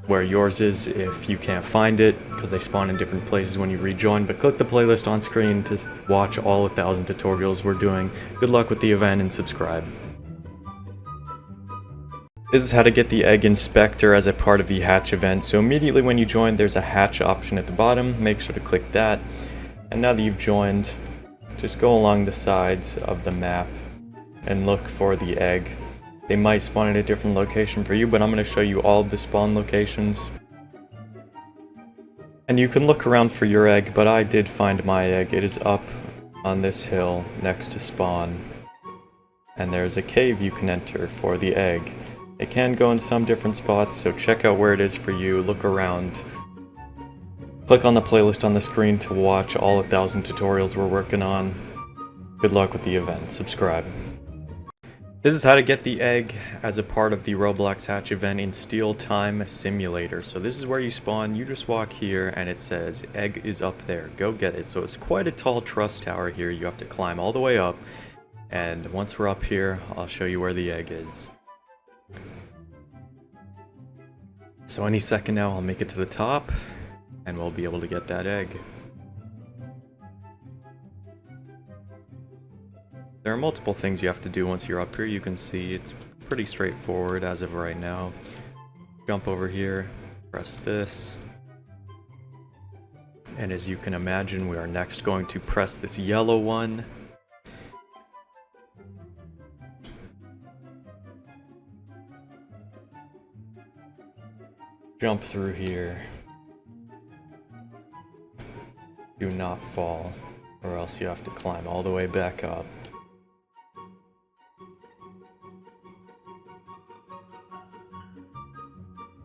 where yours is if you can't find it, because they spawn in different places when you rejoin. But click the playlist on screen to watch all 1,000 tutorials we're doing. Good luck with the event and subscribe. This is how to get the egg in Specter as a part of the hatch event. So immediately when you join, there's a hatch option at the bottom. Make sure to click that. And now that you've joined, just go along the sides of the map and look for the egg. They might spawn at a different location for you, but I'm going to show you all of the spawn locations. And you can look around for your egg, but I did find my egg. It is up on this hill next to spawn. And there's a cave you can enter for the egg. It can go in some different spots, so check out where it is for you, look around. Click on the playlist on the screen to watch all 1,000 tutorials we're working on. Good luck with the event, subscribe. This is how to get the egg as a part of the Roblox Hatch event in Steel Time Simulator. So this is where you spawn, you just walk here and it says egg is up there, go get it. So it's quite a tall truss tower here, you have to climb all the way up. And once we're up here, I'll show you where the egg is. So any second now I'll make it to the top, and we'll be able to get that egg. There are multiple things you have to do once you're up here. You can see it's pretty straightforward as of right now. Jump over here, press this. And as you can imagine, we are next going to press this yellow one. Jump through here. Do not fall, or else you have to climb all the way back up.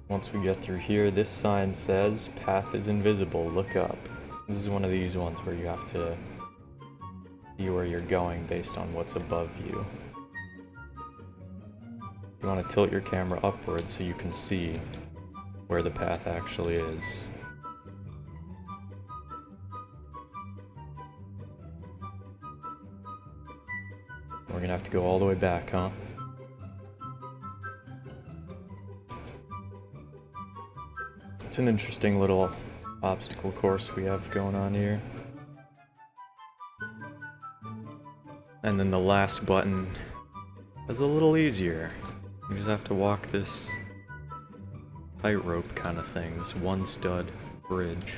Once we get through here, this sign says path is invisible, look up. So this is one of these ones where you have to see where you're going based on what's above you. You want to tilt your camera upwards so you can see where the path actually is. We're gonna have to go all the way back, huh? It's an interesting little obstacle course we have going on here. And then the last button is a little easier. You just have to walk this tightrope kind of thing, this one stud bridge.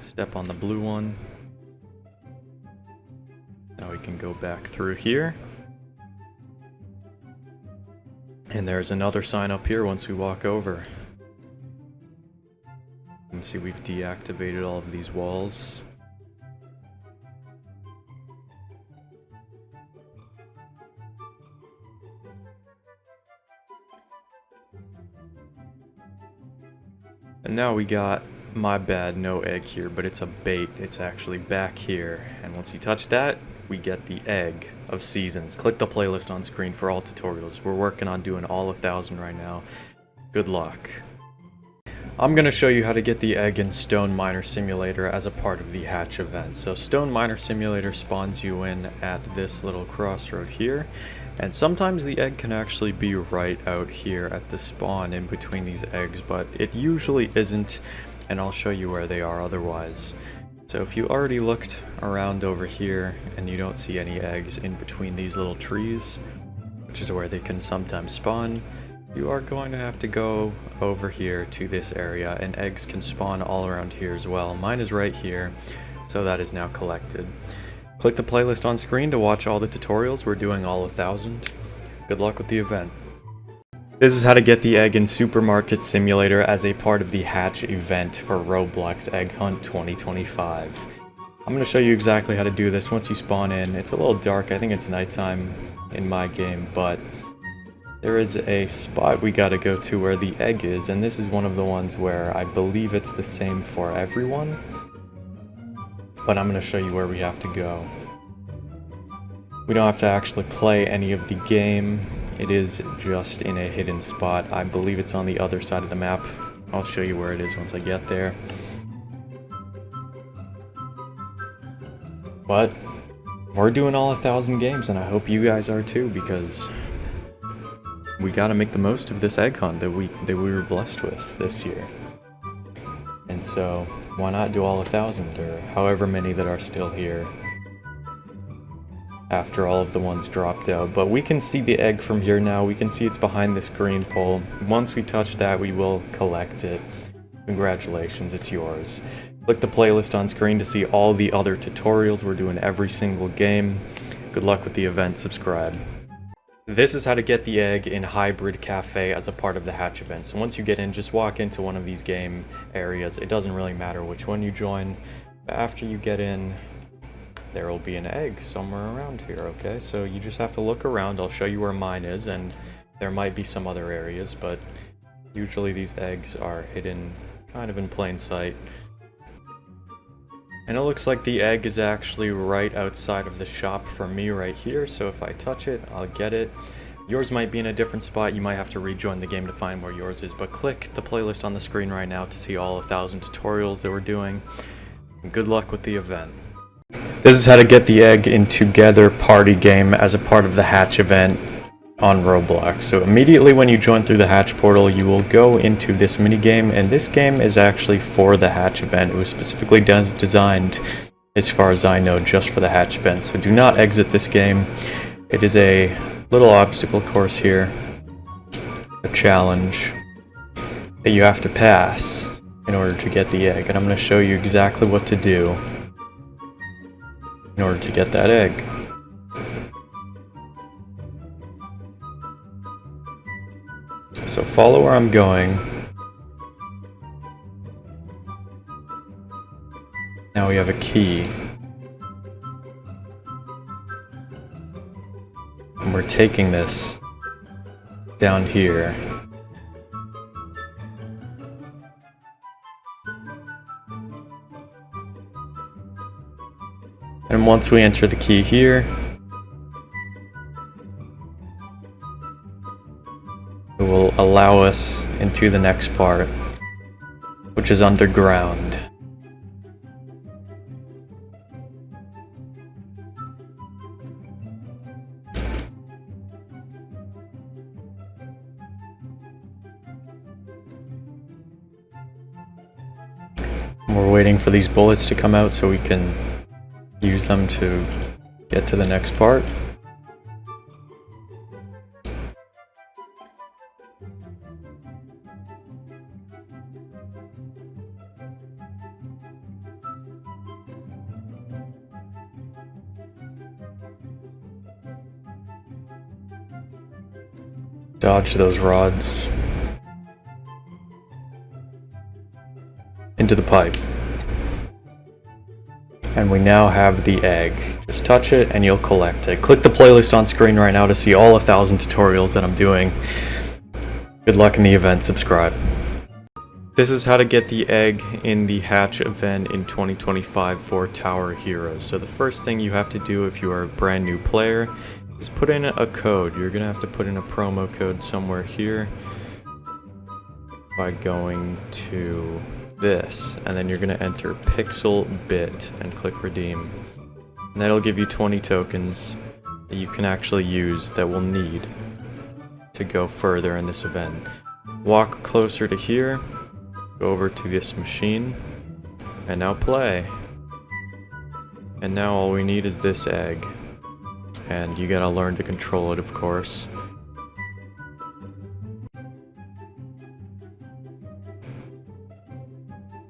Step on the blue one. Now we can go back through here. And there's another sign up here once we walk over. You can see we've deactivated all of these walls. And now we got, my bad, no egg here, but it's a bait. It's actually back here. And once you touch that, we get the egg of seasons. Click the playlist on screen for all tutorials. We're working on doing all 1,000 right now. Good luck. I'm going to show you how to get the egg in Stone Miner Simulator as a part of the Hatch event. So Stone Miner Simulator spawns you in at this little crossroad here. And sometimes the egg can actually be right out here at the spawn in between these eggs, but it usually isn't, and I'll show you where they are otherwise. So if you already looked around over here and you don't see any eggs in between these little trees, which is where they can sometimes spawn, you are going to have to go over here to this area, and eggs can spawn all around here as well. Mine is right here, so that is now collected. Click the playlist on screen to watch all the tutorials. We're doing all 1,000. Good luck with the event. This is how to get the egg in Supermarket Simulator as a part of the Hatch event for Roblox Egg Hunt 2025. I'm going to show you exactly how to do this once you spawn in. It's a little dark, I think it's nighttime in my game, but there is a spot we gotta go to where the egg is, and this is one of the ones where I believe it's the same for everyone. But I'm going to show you where we have to go. We don't have to actually play any of the game. It is just in a hidden spot. I believe it's on the other side of the map. I'll show you where it is once I get there. But we're doing all 1,000 games, and I hope you guys are too, because we gotta make the most of this egg hunt that we were blessed with this year. And so, why not do all 1,000, or however many that are still here after all of the ones dropped out. But we can see the egg from here now. We can see it's behind this green pole. Once we touch that, we will collect it. Congratulations, it's yours. Click the playlist on screen to see all the other tutorials. We're doing every single game. Good luck with the event. Subscribe. This is how to get the egg in Hybrid Cafe as a part of the Hatch event. So once you get in, just walk into one of these game areas. It doesn't really matter which one you join. But after you get in, there will be an egg somewhere around here, okay? So you just have to look around. I'll show you where mine is, and there might be some other areas, but usually these eggs are hidden kind of in plain sight. And it looks like the egg is actually right outside of the shop for me right here, so if I touch it, I'll get it. Yours might be in a different spot. You might have to rejoin the game to find where yours is, but click the playlist on the screen right now to see all 1,000 tutorials that we're doing. And good luck with the event. This is how to get the egg in Together Party game as a part of the Hatch event on Roblox. So immediately when you join through the Hatch portal, you will go into this minigame, and this game is actually for the Hatch event. It was specifically designed, as far as I know, just for the Hatch event. So do not exit this game. It is a little obstacle course here, a challenge that you have to pass in order to get the egg, and I'm going to show you exactly what to do in order to get that egg. So follow where I'm going. Now we have a key. And we're taking this down here. And once we enter the key here, it will allow us into the next part, which is underground. We're waiting for these bullets to come out so we can use them to get to the next part. Dodge those rods into the pipe. And we now have the egg. Just touch it and you'll collect it. Click the playlist on screen right now to see all 1,000 tutorials that I'm doing. Good luck in the event. Subscribe. This is how to get the egg in the Hatch event in 2025 for Tower Heroes. So the first thing you have to do if you are a brand new player is put in a code. You're gonna have to put in a promo code somewhere here by going to this, and then you're gonna enter pixel bit and click redeem, and that'll give you 20 tokens. that you can actually use that we'll need to go further in this event. Walk closer to here, go over to this machine, and now play. And now all we need is this egg. And you gotta learn to control it, of course.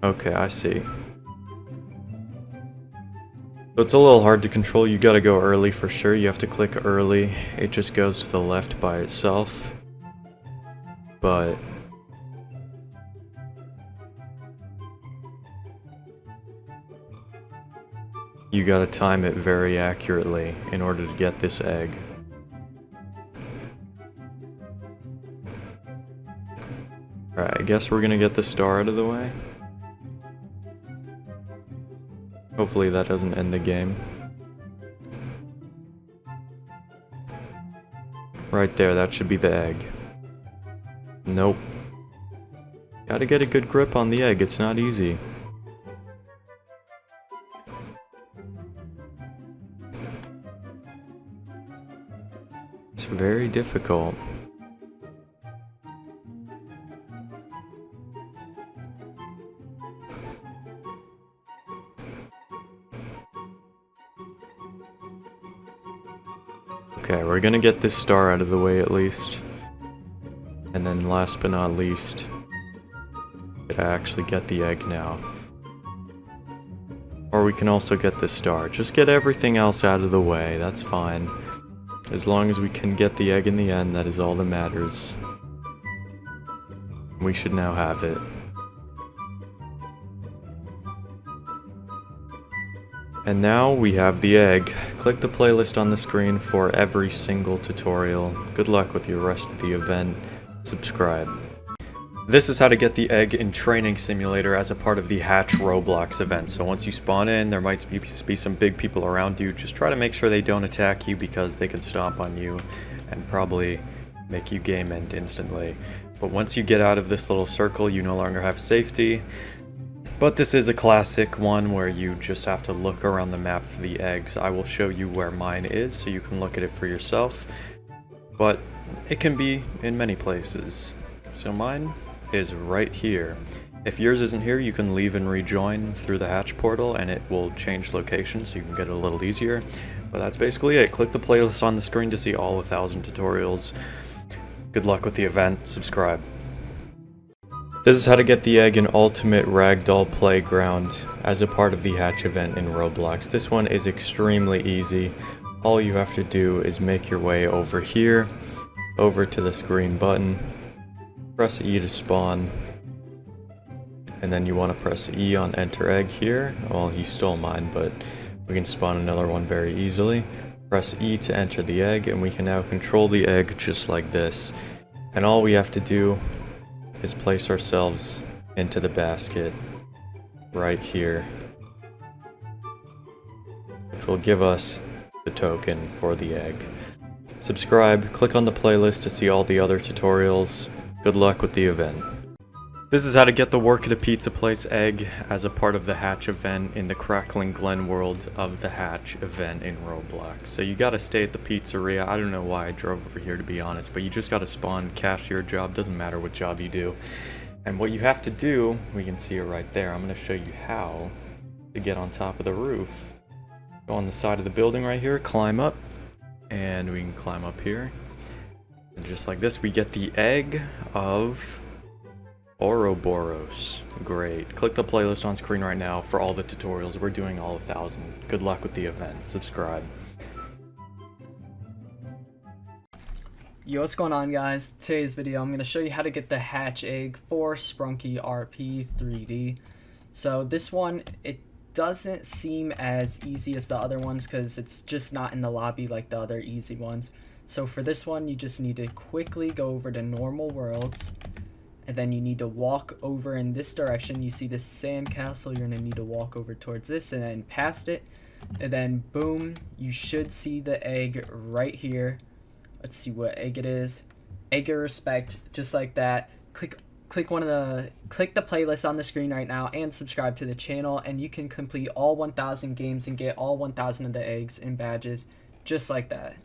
Okay, I see. So it's a little hard to control. You gotta go early for sure. You have to click early. It just goes to the left by itself. But you gotta time it very accurately in order to get this egg. Alright, I guess we're gonna get the star out of the way. Hopefully that doesn't end the game. Right there, that should be the egg. Nope. Gotta get a good grip on the egg, it's not easy. It's very difficult. Okay, we're gonna get this star out of the way at least. And then last but not least, I actually get the egg now. Or we can also get this star. Just get everything else out of the way, that's fine. As long as we can get the egg in the end, that is all that matters. We should now have it. And now we have the egg. Click the playlist on the screen for every single tutorial. Good luck with the rest of the event. Subscribe. This is how to get the egg in Training Simulator as a part of the Hatch Roblox event. So once you spawn in, there might be some big people around you. Just try to make sure they don't attack you because they can stomp on you and probably make you game end instantly. But once you get out of this little circle, you no longer have safety. But this is a classic one where you just have to look around the map for the eggs. I will show you where mine is so you can look at it for yourself. But it can be in many places. So mine is right here. If yours isn't here, you can leave and rejoin through the hatch portal and it will change location so you can get it a little easier. But that's basically it. Click the playlist on the screen to see all 1,000 tutorials. Good luck with the event. Subscribe. This is how to get the egg in Ultimate Ragdoll Playground as a part of the Hatch event in Roblox. This one is extremely easy. All you have to do is make your way over here, over to this green button, press E to spawn, and then you want to press E on Enter Egg here. Well, he stole mine, but we can spawn another one very easily. Press E to enter the egg, and we can now control the egg just like this. And all we have to do is place ourselves into the basket right here, which will give us the token for the egg. Subscribe, click on the playlist to see all the other tutorials. Good luck with the event. This is how to get the Work at a Pizza Place egg as a part of the Hatch event in the Crackling Glen world of the Hatch event in Roblox. So you gotta stay at the pizzeria. I don't know why I drove over here to be honest, but you just gotta spawn cashier job, doesn't matter what job you do. And what you have to do, we can see it right there. I'm gonna show you how to get on top of the roof. Go on the side of the building right here, climb up, and we can climb up here. And just like this, we get the egg of Ouroboros. Great. Click the playlist on screen right now for all the tutorials. We're doing all 1,000. Good luck with the event. Subscribe. Yo, what's going on guys? Today's video I'm going to show you how to get the hatch egg for Sprunki RP 3D. So this one, it doesn't seem as easy as the other ones because it's just not in the lobby like the other easy ones. So for this one, you just need to quickly go over to normal worlds. And then you need to walk over in this direction. You see this sand castle, you're going to need to walk over towards this and then past it. And then boom, you should see the egg right here. Let's see what egg it is. Egg of Respect, just like that. Click the playlist on the screen right now and subscribe to the channel, and you can complete all 1,000 games and get all 1,000 of the eggs and badges just like that.